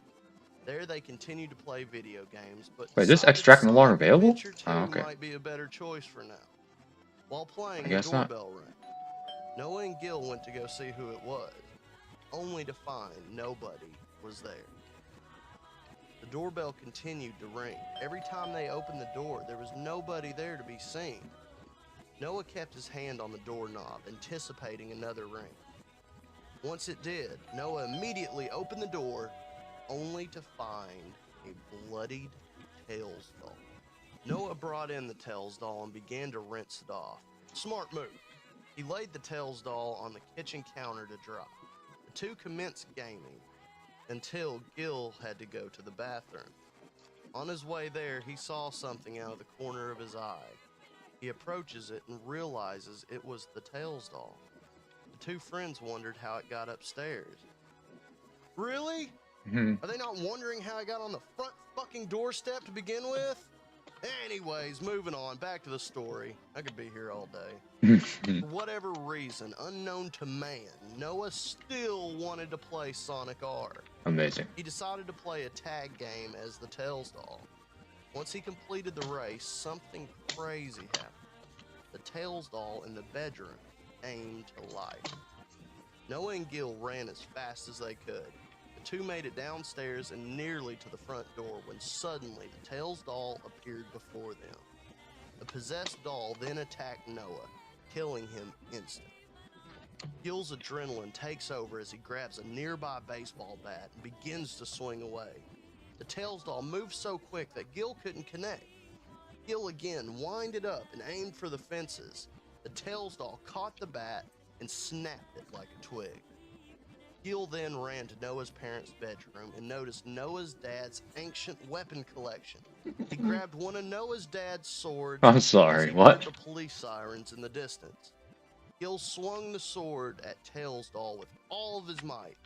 There they continued to play video games, but Wait, this decided extracting water Sonic available? Adventure 2 Oh, okay. might be a better choice for now. While playing, I the guess not. doorbell rang. Noah and Gil went to go see who it was, only to find nobody was there. The doorbell continued to ring. Every time they opened the door, there was nobody there to be seen. Noah kept his hand on the doorknob, anticipating another ring. Once it did, Noah immediately opened the door, only to find a bloodied Tails doll. Noah brought in the Tails doll and began to rinse it off. Smart move. He laid the Tails doll on the kitchen counter to dry. The two commenced gaming until Gil had to go to the bathroom. On his way there, he saw something out of the corner of his eye. He approaches it and realizes it was the Tails doll. The two friends wondered how it got upstairs. Really? Are they not wondering how it got on the front fucking doorstep to begin with? Anyways, moving on, back to the story. I could be here all day. For whatever reason, unknown to man, Noah still wanted to play Sonic R. Amazing. He decided to play a tag game as the Tails doll. Once he completed the race, something crazy happened. The Tails doll in the bedroom came to life. Noah and Gil ran as fast as they could. The two made it downstairs and nearly to the front door when suddenly the Tails doll appeared before them. The possessed doll then attacked Noah, killing him instantly. Gil's adrenaline takes over as he grabs a nearby baseball bat and begins to swing away. The Tails doll moved so quick that Gil couldn't connect. Gil again winded up and aimed for the fences. The Tails doll caught the bat and snapped it like a twig. Gil then ran to Noah's parents' bedroom and noticed Noah's dad's ancient weapon collection. He grabbed one of Noah's dad's swords. I'm as sorry, he what? heard the police sirens in the distance. Gil swung the sword at Tails doll with all of his might,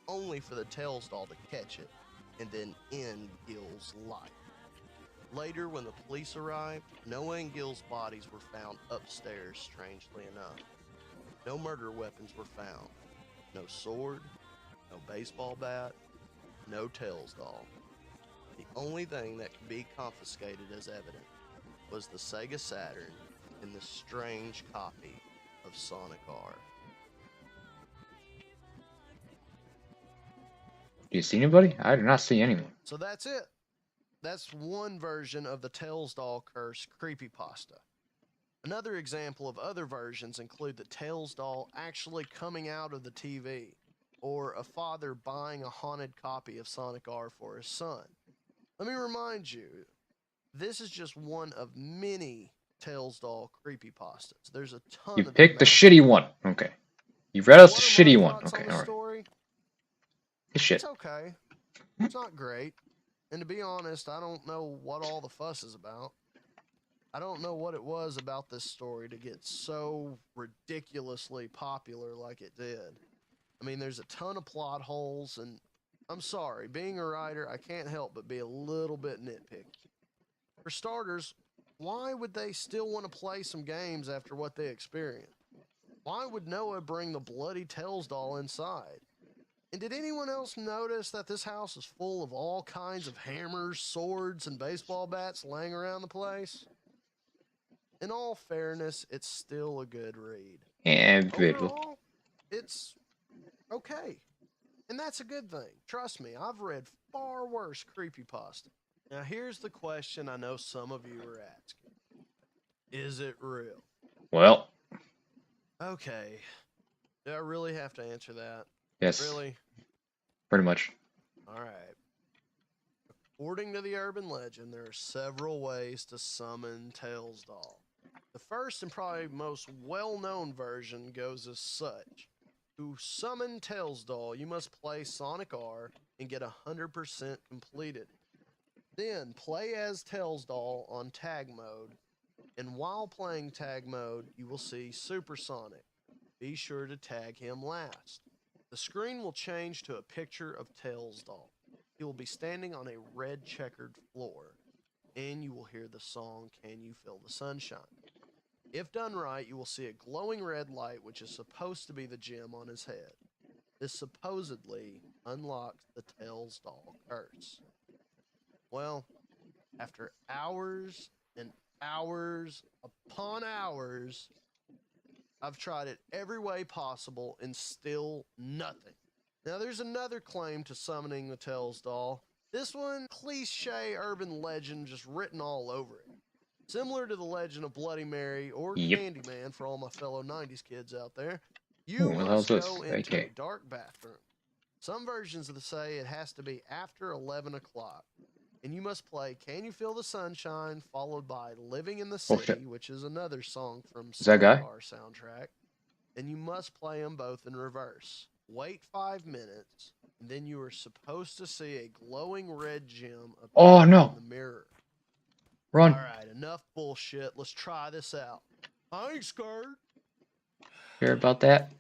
only for the Tails doll to catch it and then end Gil's life. Later, when the police arrived, Noah and Gil's bodies were found upstairs, strangely enough. No murder weapons were found. No sword, no baseball bat, no Tails doll. The only thing that could be confiscated as evidence was the Sega Saturn and the strange copy of Sonic R. Do you see anybody? I do not see anyone. So that's it. That's one version of the Tails doll curse creepypasta. Another example of other versions include the Tails doll actually coming out of the TV, or a father buying a haunted copy of Sonic R for his son. Let me remind you, this is just one of many Tails doll creepypastas. There's a ton You of picked the them out shitty one. Okay. You read there. us the What are my shitty one. thoughts Okay, on the alright. story? It's shit. It's okay. It's not great. And to be honest, I don't know what all the fuss is about. I don't know what it was about this story to get so ridiculously popular like it did. I mean, there's a ton of plot holes, and I'm sorry, being a writer, I can't help but be a little bit nitpicky. For starters, why would they still want to play some games after what they experienced? Why would Noah bring the bloody Tails doll inside? And did anyone else notice that this house is full of all kinds of hammers, swords, and baseball bats laying around the place? In all fairness, it's still a good read. And debatable. Overall, it's okay. And that's a good thing. Trust me, I've read far worse creepypasta. Now here's the question I know some of you are asking. Is it real? Well, Okay. Do I really have to answer that? yes. Really? Pretty much. Alright. According to the urban legend, there are several ways to summon Tails doll. The first and probably most well-known version goes as such. To summon Tails doll, you must play Sonic R and get 100% completed. Then play as Tails doll on tag mode, and while playing tag mode, you will see Supersonic. Be sure to tag him last. The screen will change to a picture of Tails doll. He will be standing on a red checkered floor. and you will hear the song Can You Feel the Sunshine. If done right, you will see a glowing red light, which is supposed to be the gem on his head. This supposedly unlocks the Tails doll curse. Well, after hours and hours upon hours, I've tried it every way possible and still nothing. Now, there's another claim to summoning the Tails doll. This one, cliche urban legend just written all over it. Similar to the legend of Bloody Mary or Yep. Candyman for all my fellow 90s kids out there, Ooh, you what the hell's must this? go into AK. a dark bathroom. Some versions of the say it has to be after 11 o'clock. And you must play Can You Feel the Sunshine, followed by Living in the Oh, City, shit. which is another song from Is that guy? Our soundtrack. And you must play them both in reverse. Wait 5 minutes, and then you are supposed to see a glowing red gem appear Oh, no. in the mirror. Run. Alright, enough bullshit. Let's try this out. I ain't scared. Hear about that?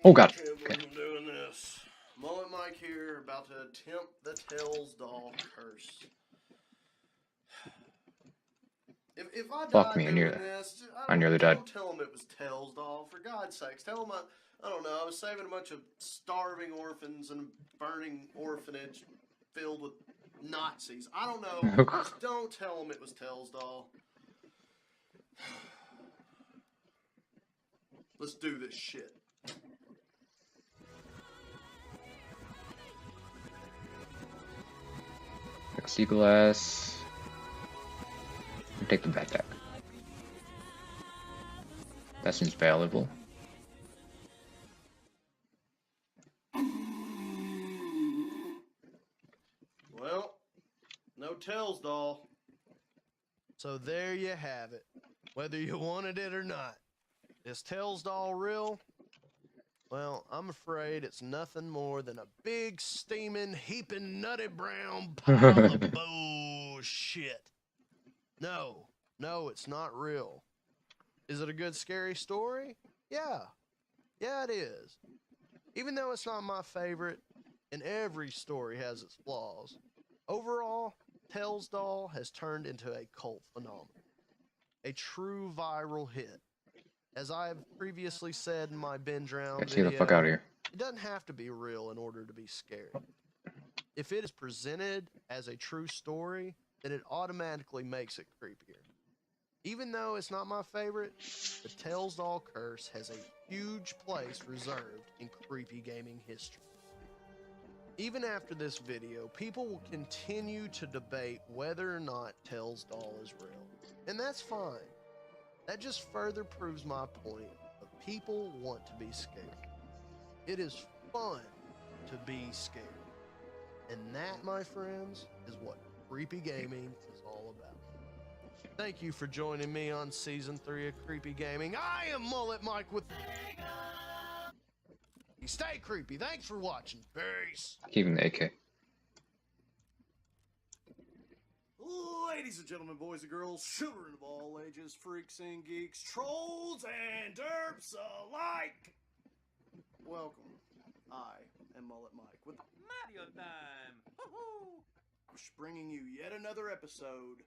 Oh, God. Can't Okay. believe I'm doing this. Mullet Mike here, about to attempt the Tails doll curse. If I Fuck die me, I doing nearly- this, I nearly died. don't tell them it was Tails doll. For God's sakes, tell them I don't know. I was saving a bunch of starving orphans in a burning orphanage filled with Nazis. I don't know. Just don't tell them it was Tails doll. Let's do this shit. Plexiglass. Take the backpack. That seems valuable. Well, no Tails doll. So there you have it. Whether you wanted it or not. Is Tails doll real? Well, I'm afraid it's nothing more than a big, steaming, heaping, nutty brown pile of bullshit. No, it's not real. Is it a good, scary story? Yeah, it is. Even though it's not my favorite, and every story has its flaws, overall, Tails doll has turned into a cult phenomenon. A true viral hit. As I have previously said in my binge round Let's video, get the fuck out of here. it doesn't have to be real in order to be scary. If it is presented as a true story, then it automatically makes it creepier. Even though it's not my favorite, the Tails doll curse has a huge place reserved in creepy gaming history. Even after this video, people will continue to debate whether or not Tails doll is real. And that's fine. That just further proves my point of people want to be scared. It is fun to be scared. And that, my friends, is what creepy gaming is all about. Thank you for joining me on Season 3 of Creepy Gaming. I am Mullet Mike with... Stay creepy. Thanks for watching. Peace. Keeping the AK. Ladies and gentlemen, boys and girls, children of all ages, freaks and geeks, trolls and derps alike. Welcome. I am Mullet Mike with Mario time! Woohoo! bringing you yet another episode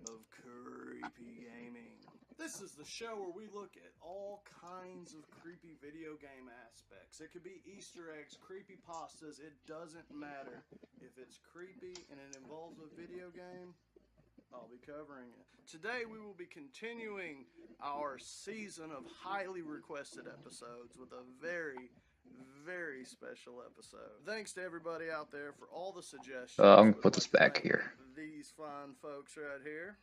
of Creepy Gaming. This is the show where we look at all kinds of creepy video game aspects. It could be Easter eggs, creepy pastas, it doesn't matter. If it's creepy and it involves a video game, I'll be covering it. Today we will be continuing our season of highly requested episodes with a very, very special episode. Thanks to everybody out there for all the suggestions. I'm gonna Would put this like to back thank here. These fine folks right here.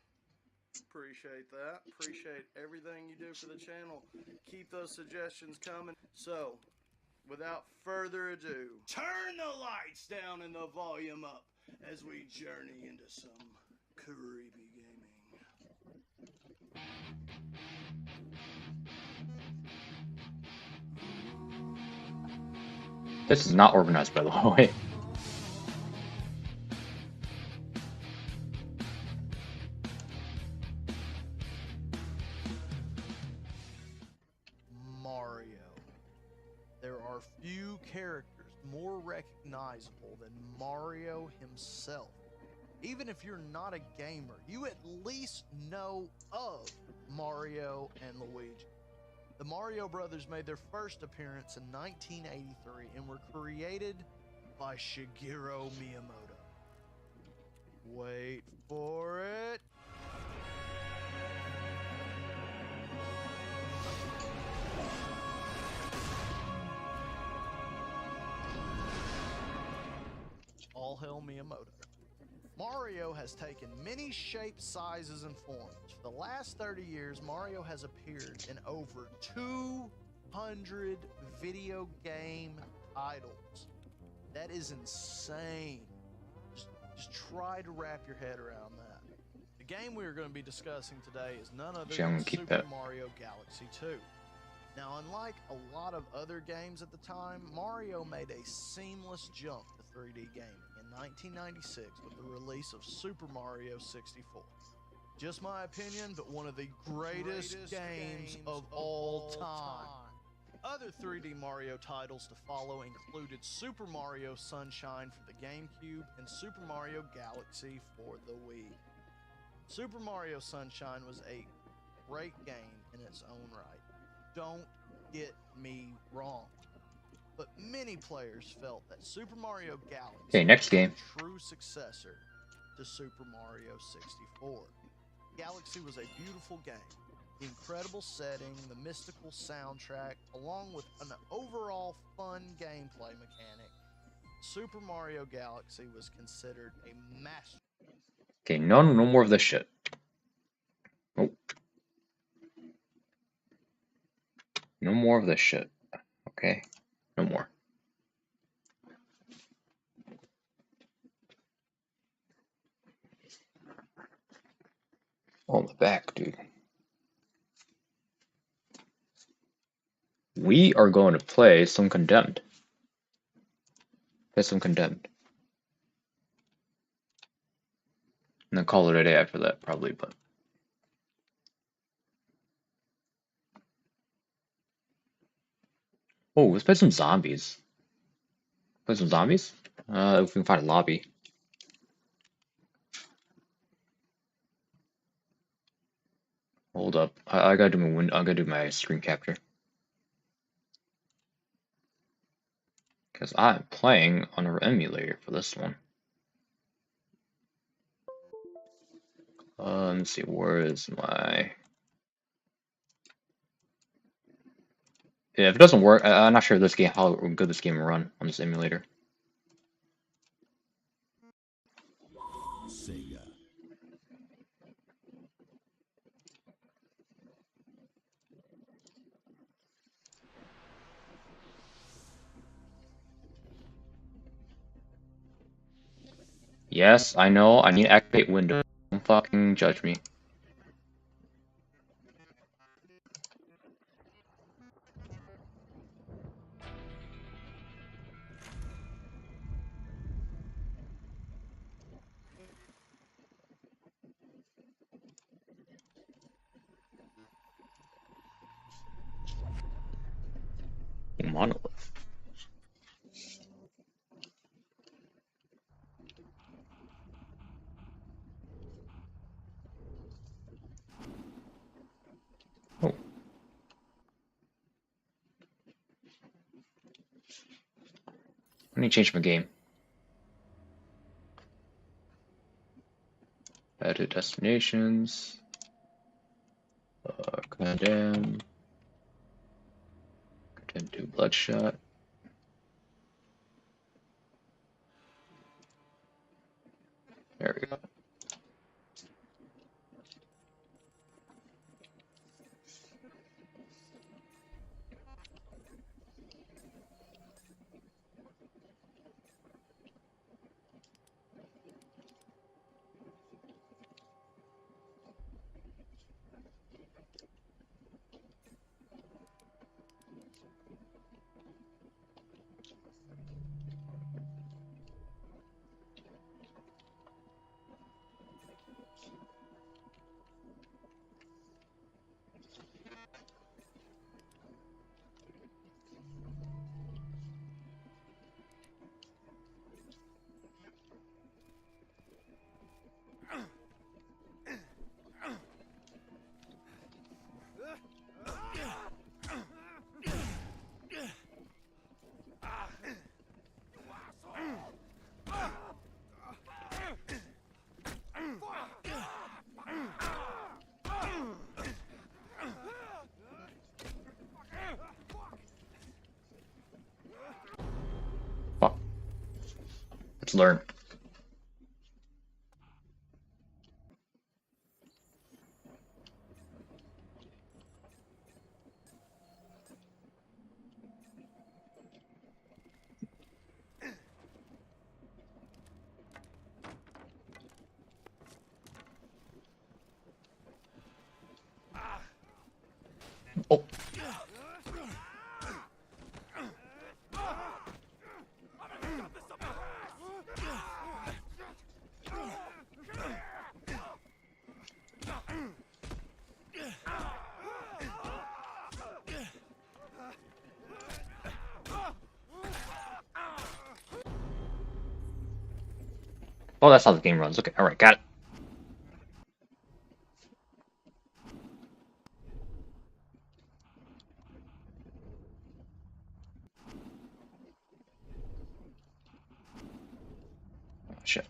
Appreciate that. Appreciate everything you do for the channel. Keep those suggestions coming. So, without further ado, turn the lights down and the volume up as we journey into some creepy gaming. This is not organized, by the way. Mario. There are few characters more recognizable than Mario himself. Even if you're not a gamer, you at least know of Mario and Luigi. The Mario Brothers made their first appearance in 1983 and were created by Shigeru Miyamoto. Wait for it. All hail Miyamoto. Mario has taken many shapes, sizes, and forms. For the last 30 years, Mario has appeared in over 200 video game titles. That is insane. Just try to wrap your head around that. The game we are going to be discussing today is none other than Super Mario Galaxy 2. Now, unlike a lot of other games at the time, Mario made a seamless jump to 3D gaming in 1996 with the release of Super Mario 64. Just my opinion, but one of the greatest games of all time. Other 3D Mario titles to follow included Super Mario Sunshine for the GameCube and Super Mario Galaxy for the Wii. Super Mario Sunshine was a great game in its own right. Don't get me wrong, but many players felt that Super Mario Galaxy next game. was a true successor to Super Mario 64. Galaxy was a beautiful game. The incredible setting, the mystical soundtrack, along with an overall fun gameplay mechanic, Super Mario Galaxy was considered a masterpiece. Okay, no more of this shit. Nope. No more of this shit. Okay? No more. Oh, the back, dude. We are going to play some Condemned. Play some Condemned. And then call it a day after that, probably, but... Oh, let's play some zombies. Play some zombies? If we can find a lobby. Hold up. I gotta do my I gotta do my screen capture. Because I'm playing on our emulator for this one. Let's see, where is my... Yeah, if it doesn't work, I'm not sure this game how good this game will run on this emulator. Sega. Yes, I know, I need to activate Windows. Don't fucking judge me. Monolith. Oh. Let me change my game. Edit destinations. Condemn. Condemn to Bloodshot. There we go. Let's learn. Oh. Oh, that's how the game runs. Okay, alright, got it. Oh, shit.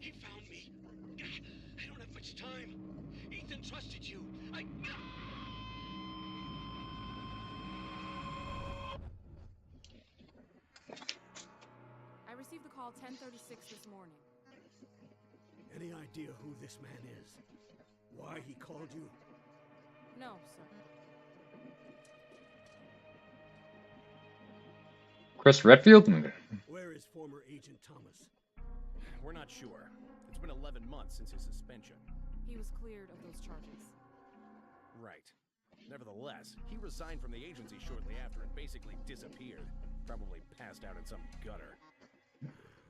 He found me. I don't have much time. Ethan trusted you. I received the call 10:36 this morning. Any idea who this man is? Why he called you? No, sir. Chris Redfield? Where is former Agent Thomas? We're not sure. It's been 11 months since his suspension. He was cleared of those charges. Right. Nevertheless, he resigned from the agency shortly after and basically disappeared. Probably passed out in some gutter.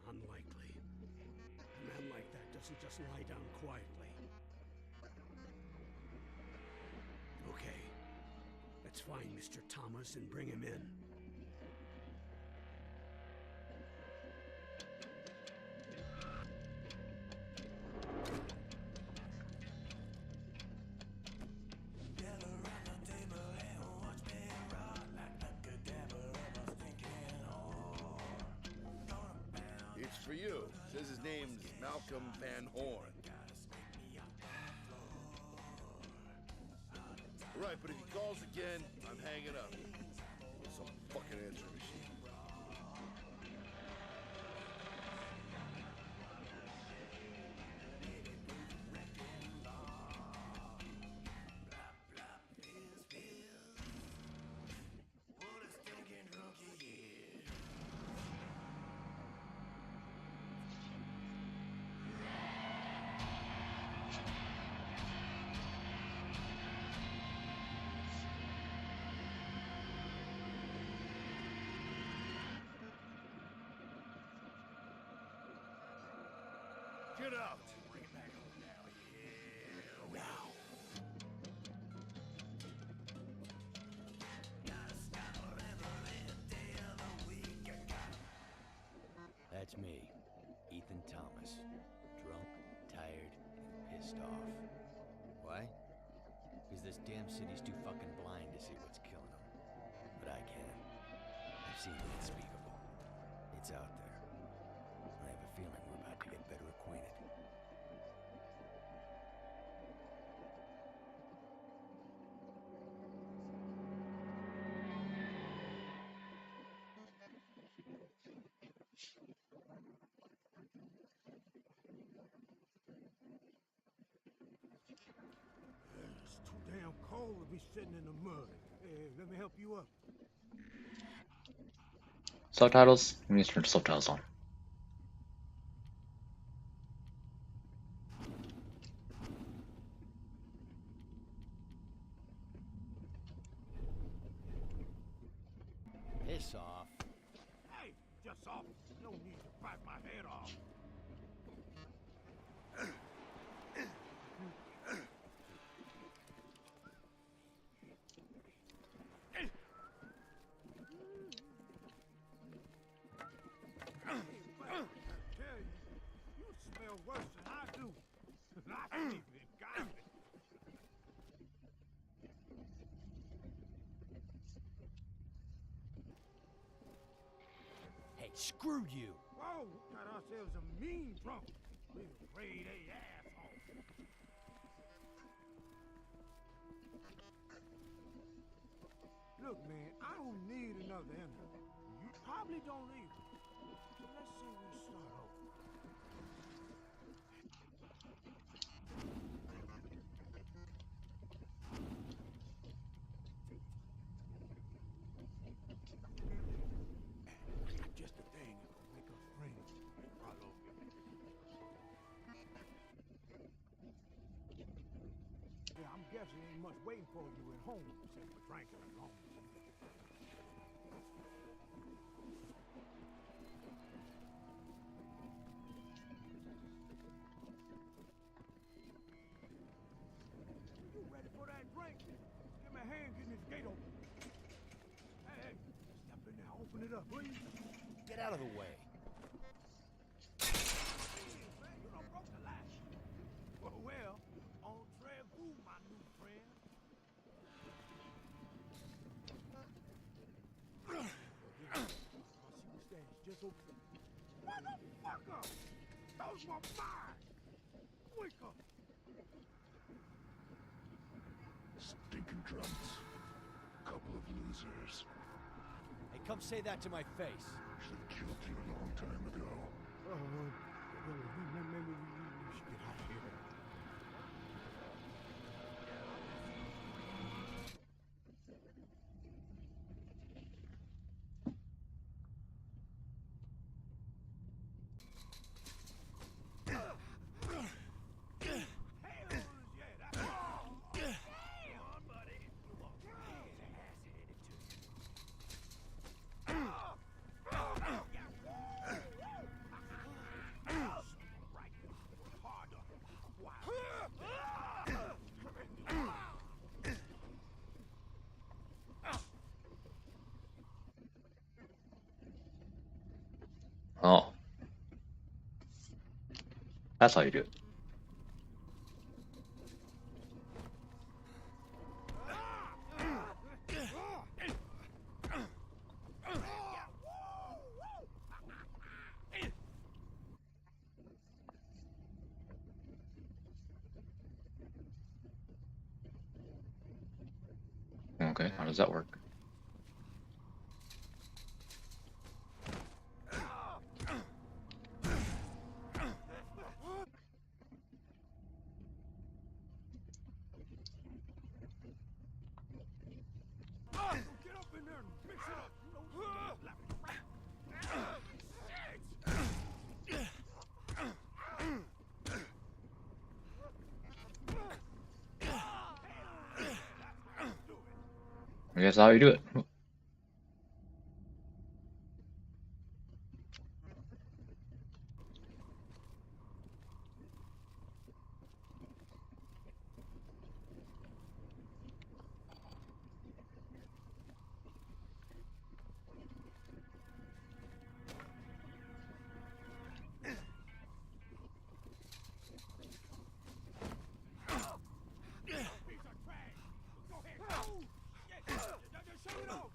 Unlikely. A man like that doesn't just lie down quietly. Okay. Let's find Mr. Thomas and bring him in. It's for you. Says his name's Malcolm Van Horn. Right, but if he calls again, I'm hanging up. Some fucking answer machine. Get out! Bring it back home now. Yeah. Now. That's me, Ethan Thomas. Drunk, tired, and pissed off. Why? Because this damn city's too fucking blind to see what's killing them. But I can. I've seen the unspeakable. It's out there. I have a feeling we're about to get better acquainted. It's too damn cold to be sitting in the mud. Hey, let me help you up. Subtitles? Let me just turn subtitles on. Piss off. Hey, just off. No need to bite my head off. You smell worse than I do. I even got it. Hey, screw you. Whoa, we got ourselves a mean drunk. We afraid they ass off. Look, man, I don't need another interview. You probably don't either. So let's say we start over. Just a thing that will make us friends, Carlo. Yeah, I'm guessing ain't much waiting for you at home, except for drinking alone. You ready for that drink? Give me a hand getting this gate open. Hey, step in there, open it up, will you? Get out of the way. Man, you done broke the latch. Well, entree vous, my new friend. My secret stash just over there. Motherfucker! Those were mine! Wake up! Stinking drunks. Couple of losers. Hey, come say that to my face. Should have killed you a long time ago. Maybe we should get out of here. Oh. That's how you do it. Okay, how does that work? Get up in there and mix it up. You know, left and right. I guess how you do it. Piece of trash. Go ahead. Go. Yeah, just shut it off.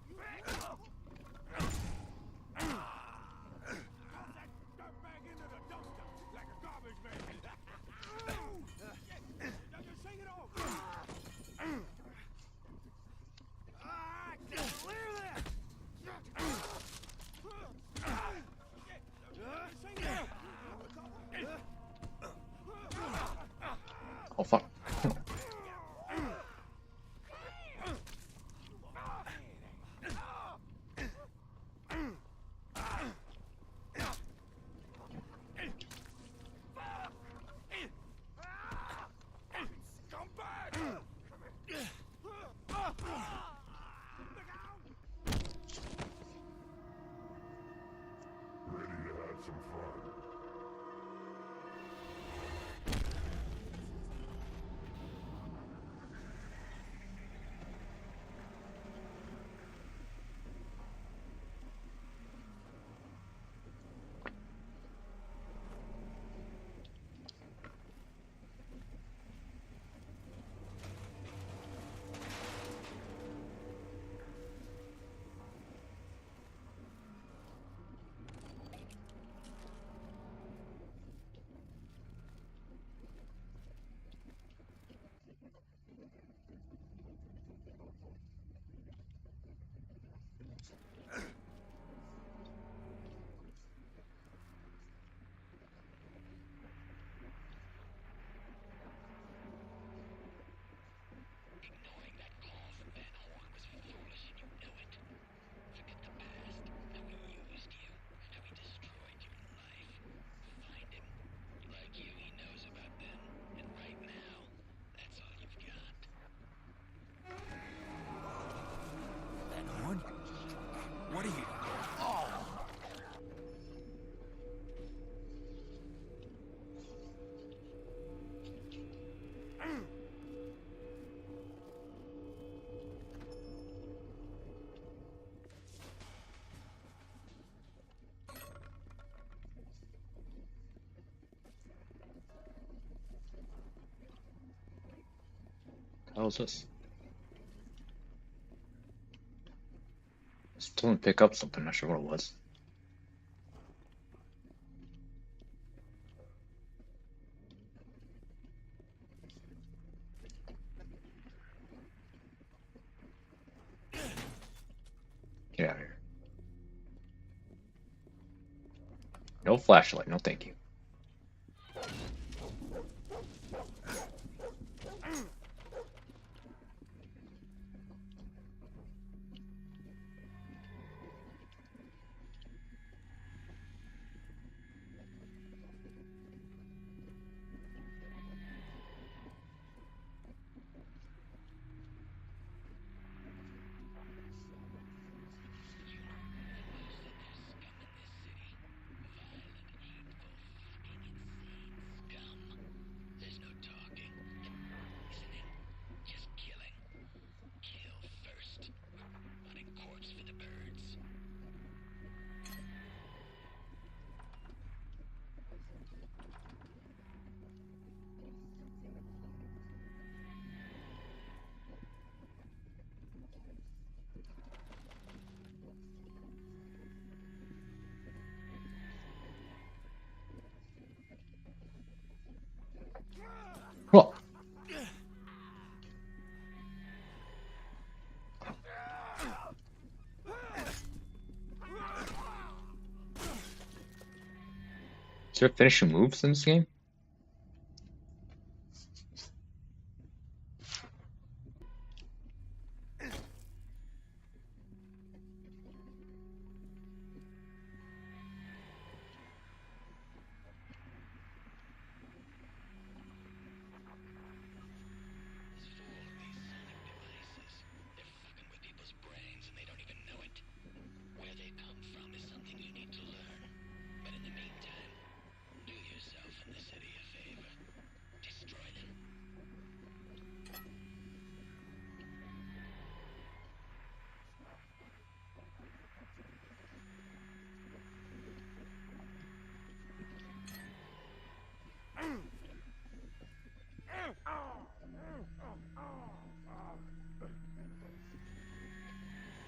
was this? Someone pick up something, not sure what it was. Get out of here. No flashlight, no thank you. Well, is there finishing moves in this game?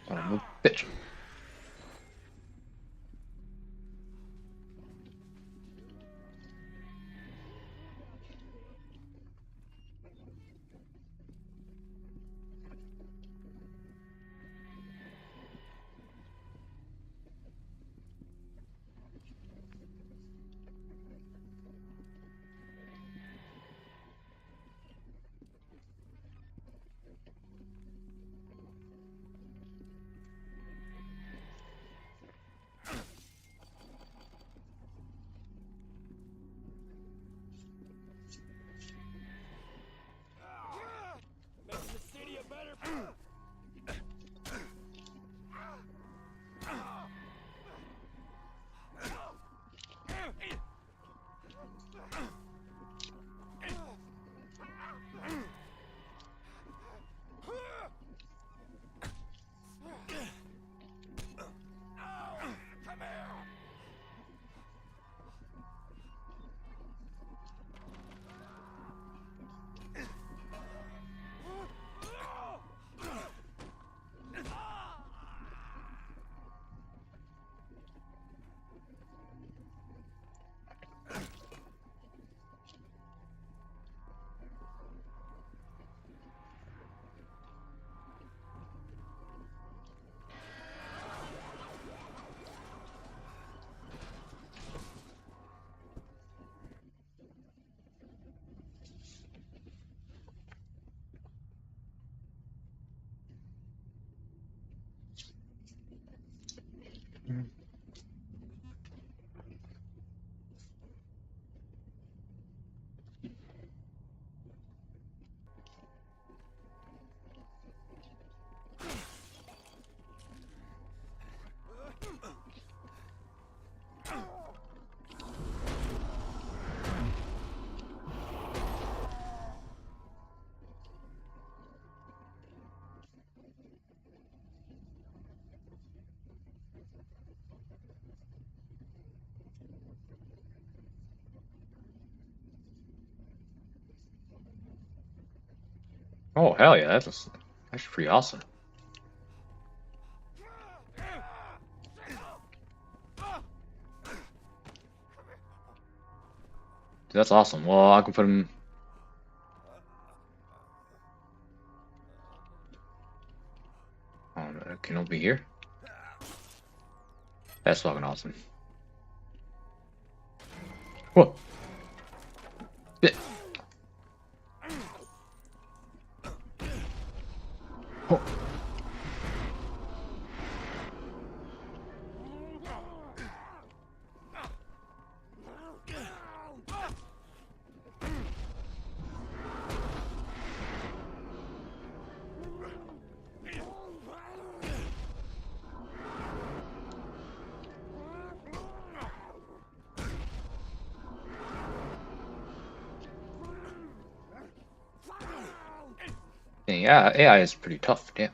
Oh, bitch. Making the city a better. Oh hell yeah, that's actually pretty awesome. Dude, that's awesome. Well, I can put him. Oh, no, can it be here? That's fucking awesome. Whoa. Shit. Oh. Dang, yeah, AI is pretty tough, damn.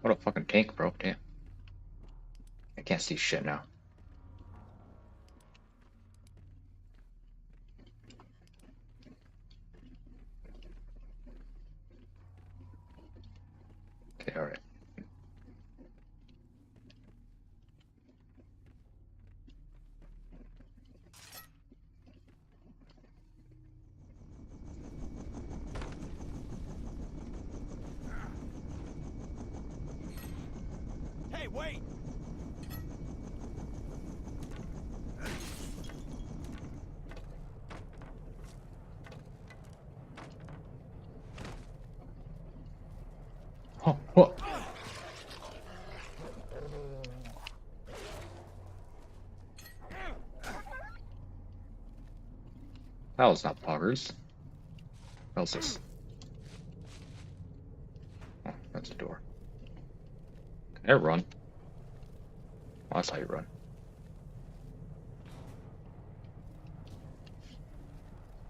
What a fucking tank, bro, damn. I can't see shit now. Okay, alright. Hey, wait! Oh, what? That was not poggers. What else is this? Oh, that's a door. Can I run? Oh, that's how you run.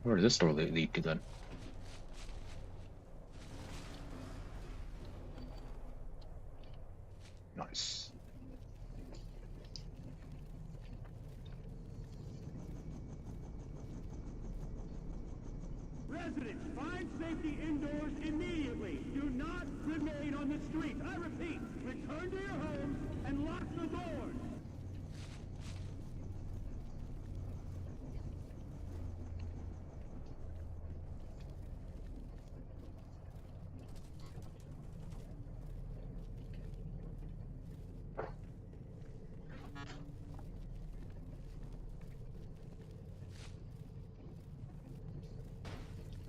Where does this door lead to then? Nice. Residents, find safety indoors immediately. Do not remain on the streets. I repeat, return to your homes and lock the doors.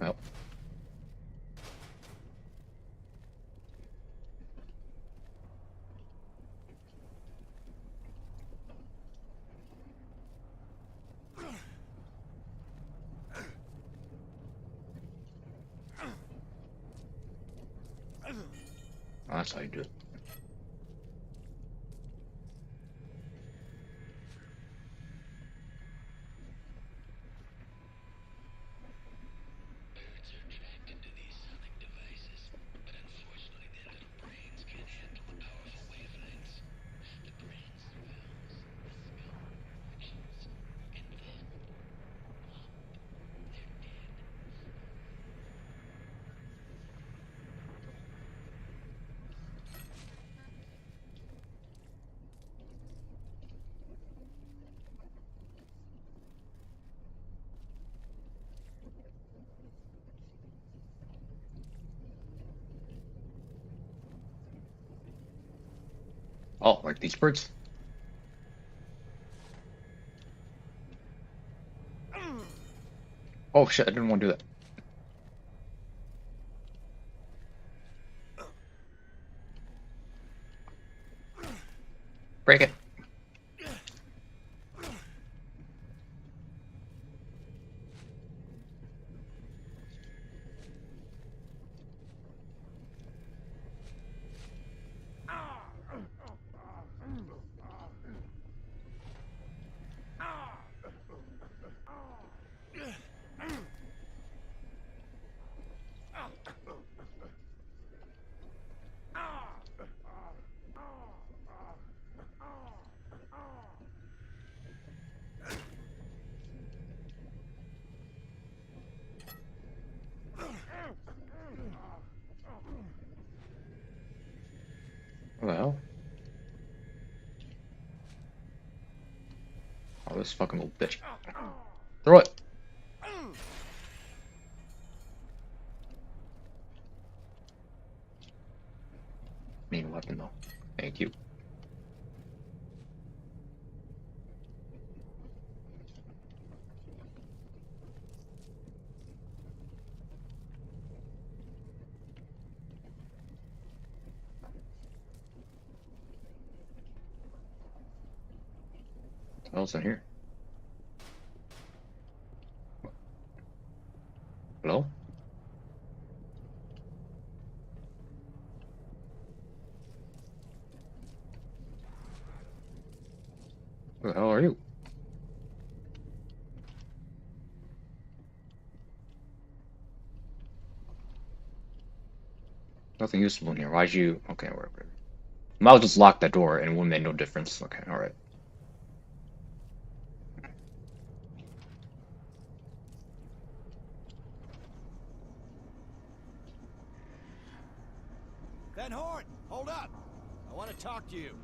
Well. Oh, that's how you do it. Oh, like these birds? Oh shit, I didn't want to do that. Break it. this fucking little bitch. Throw it. Main weapon though. Thank you. What else in here? Hello? Who the hell are you? Nothing useful in here. Why'd you? Okay, whatever. Might just lock that door and it wouldn't make no difference. Okay, alright. Van Horn, hold up! I want to talk to you.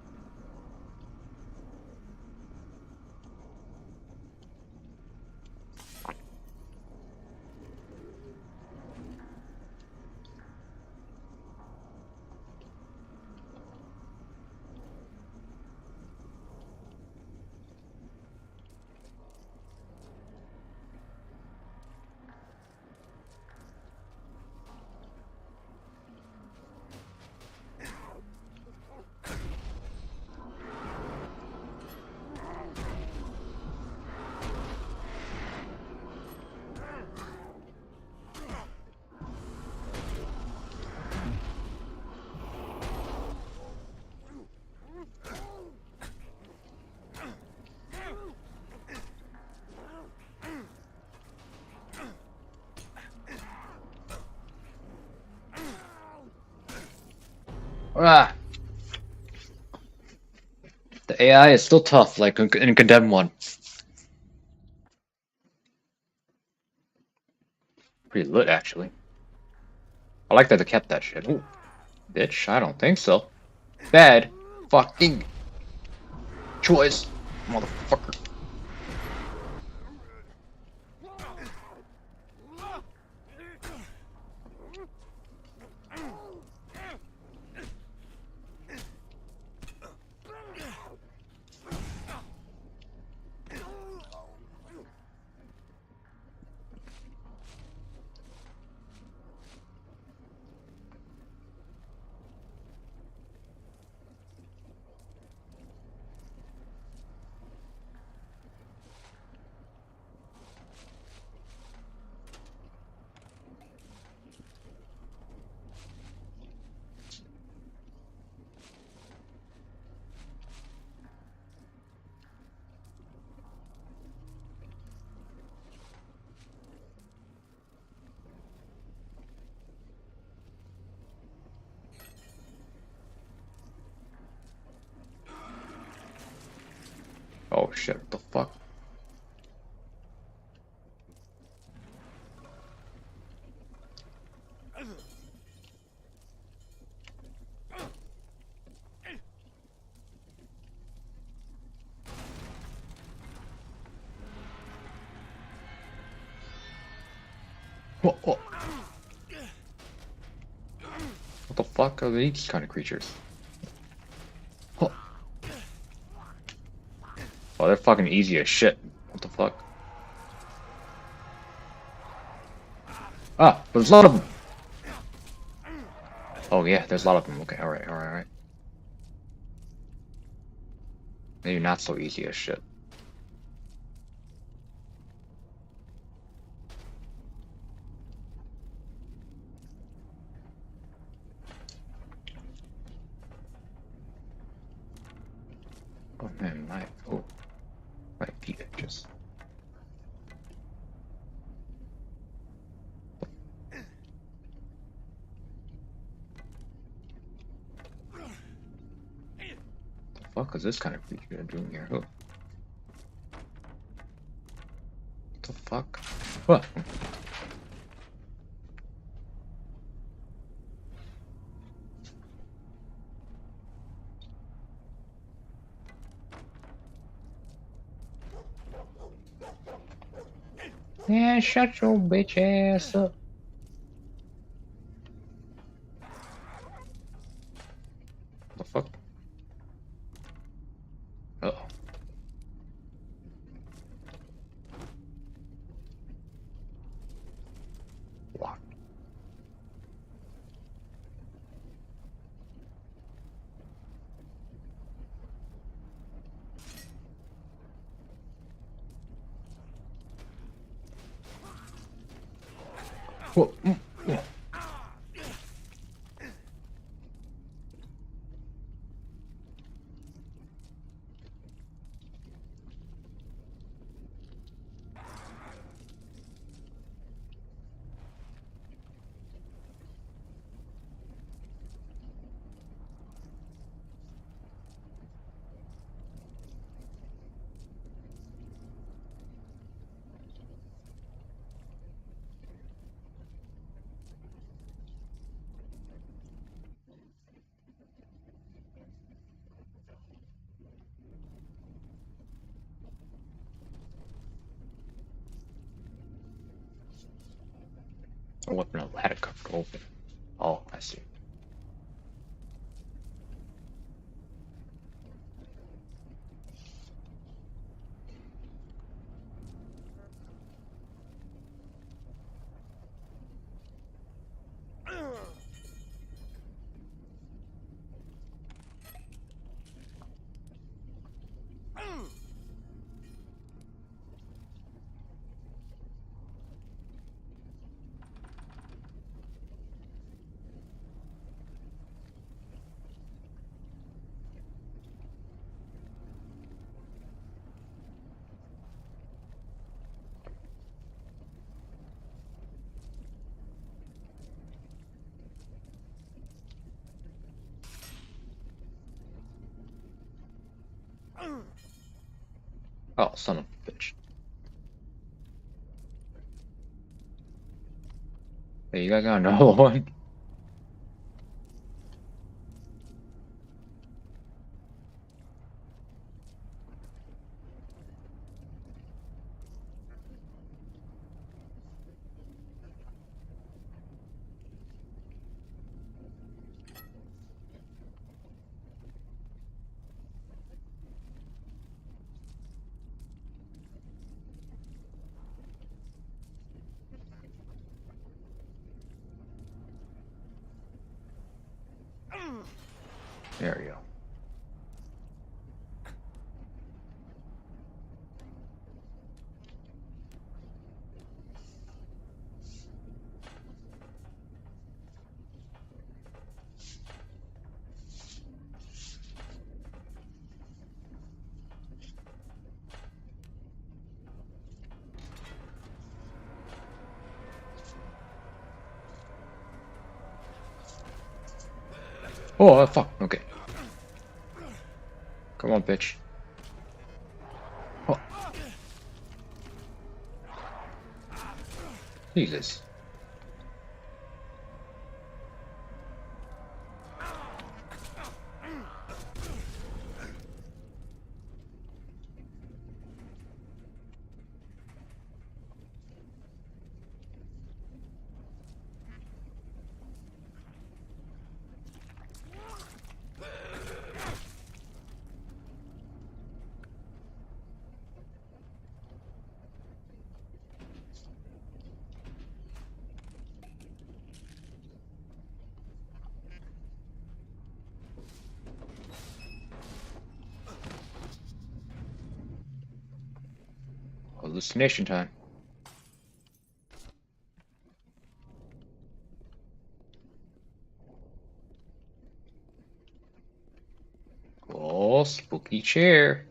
Ah! The AI is still tough, like in Condemned 1. Pretty lit, actually. I like that they kept that shit. Ooh. Bitch, I don't think so. Bad fucking choice, motherfucker. Oh shit, what the fuck? What the fuck are these kind of creatures? Oh, oh, they're fucking easy as shit. What the fuck? Ah, there's a lot of them. Oh yeah, there's a lot of them. Okay, alright, alright, alright. Maybe not so easy as shit. Oh man, my feet itches. The fuck is this kind of creature doing here? Oh. What the fuck? What? Yeah, shut your bitch ass up. The fuck? Uh oh. Locked. Whoa. Yeah. A weapon of had it covered open. Oh, I see. Oh, son of a bitch. Hey, you guys got another one? There we go. Oh, fuck. Okay. Come on, bitch. Oh. Jesus. Hallucination time. Oh, spooky chair.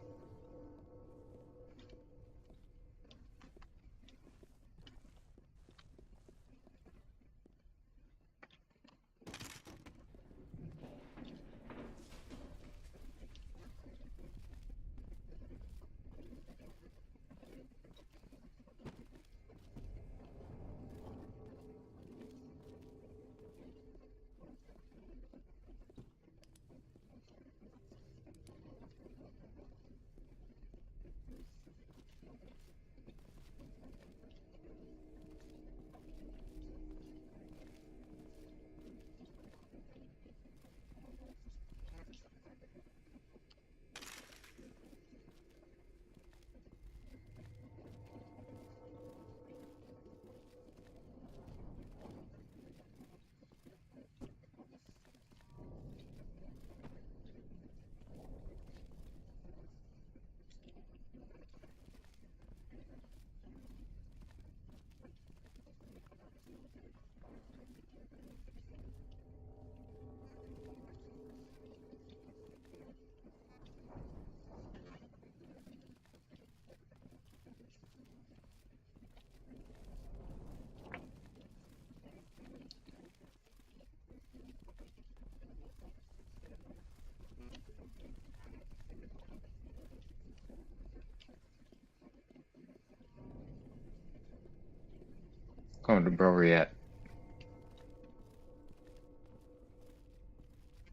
Come on, bro, where you at?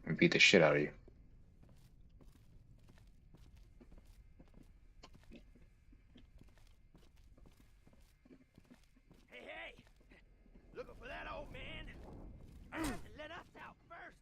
And beat the shit out of you. Hey, hey! Looking for that old man? Let us out first!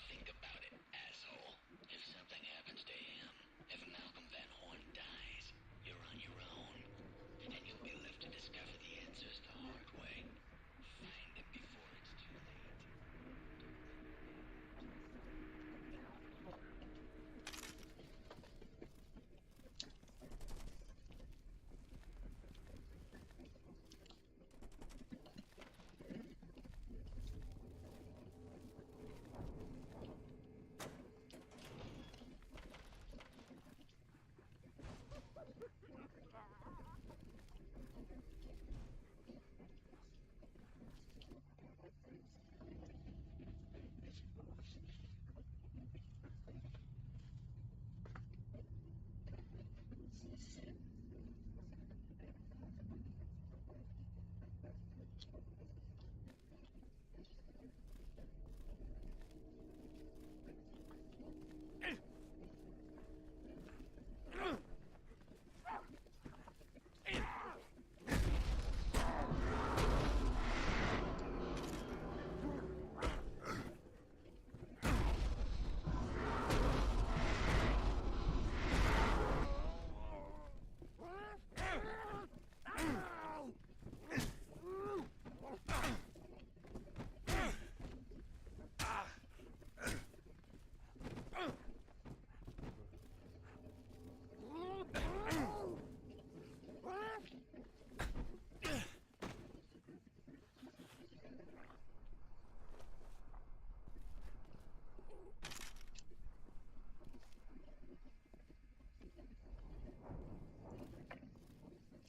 Think about it, asshole. If something happens to him, if Malcolm Van Horn dies, you're on your own. And you'll be left to discover the answers the hard way. Find them before it's too late.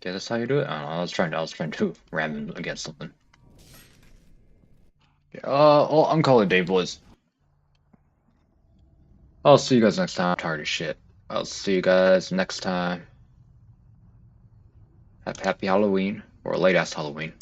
Yeah, that's how you do it? I don't know, I was trying to ram him against something. Yeah, well, I'm calling it day, boys. I'll see you guys next time. I'm tired of shit. I'll see you guys next time. Happy Halloween, or late ass Halloween.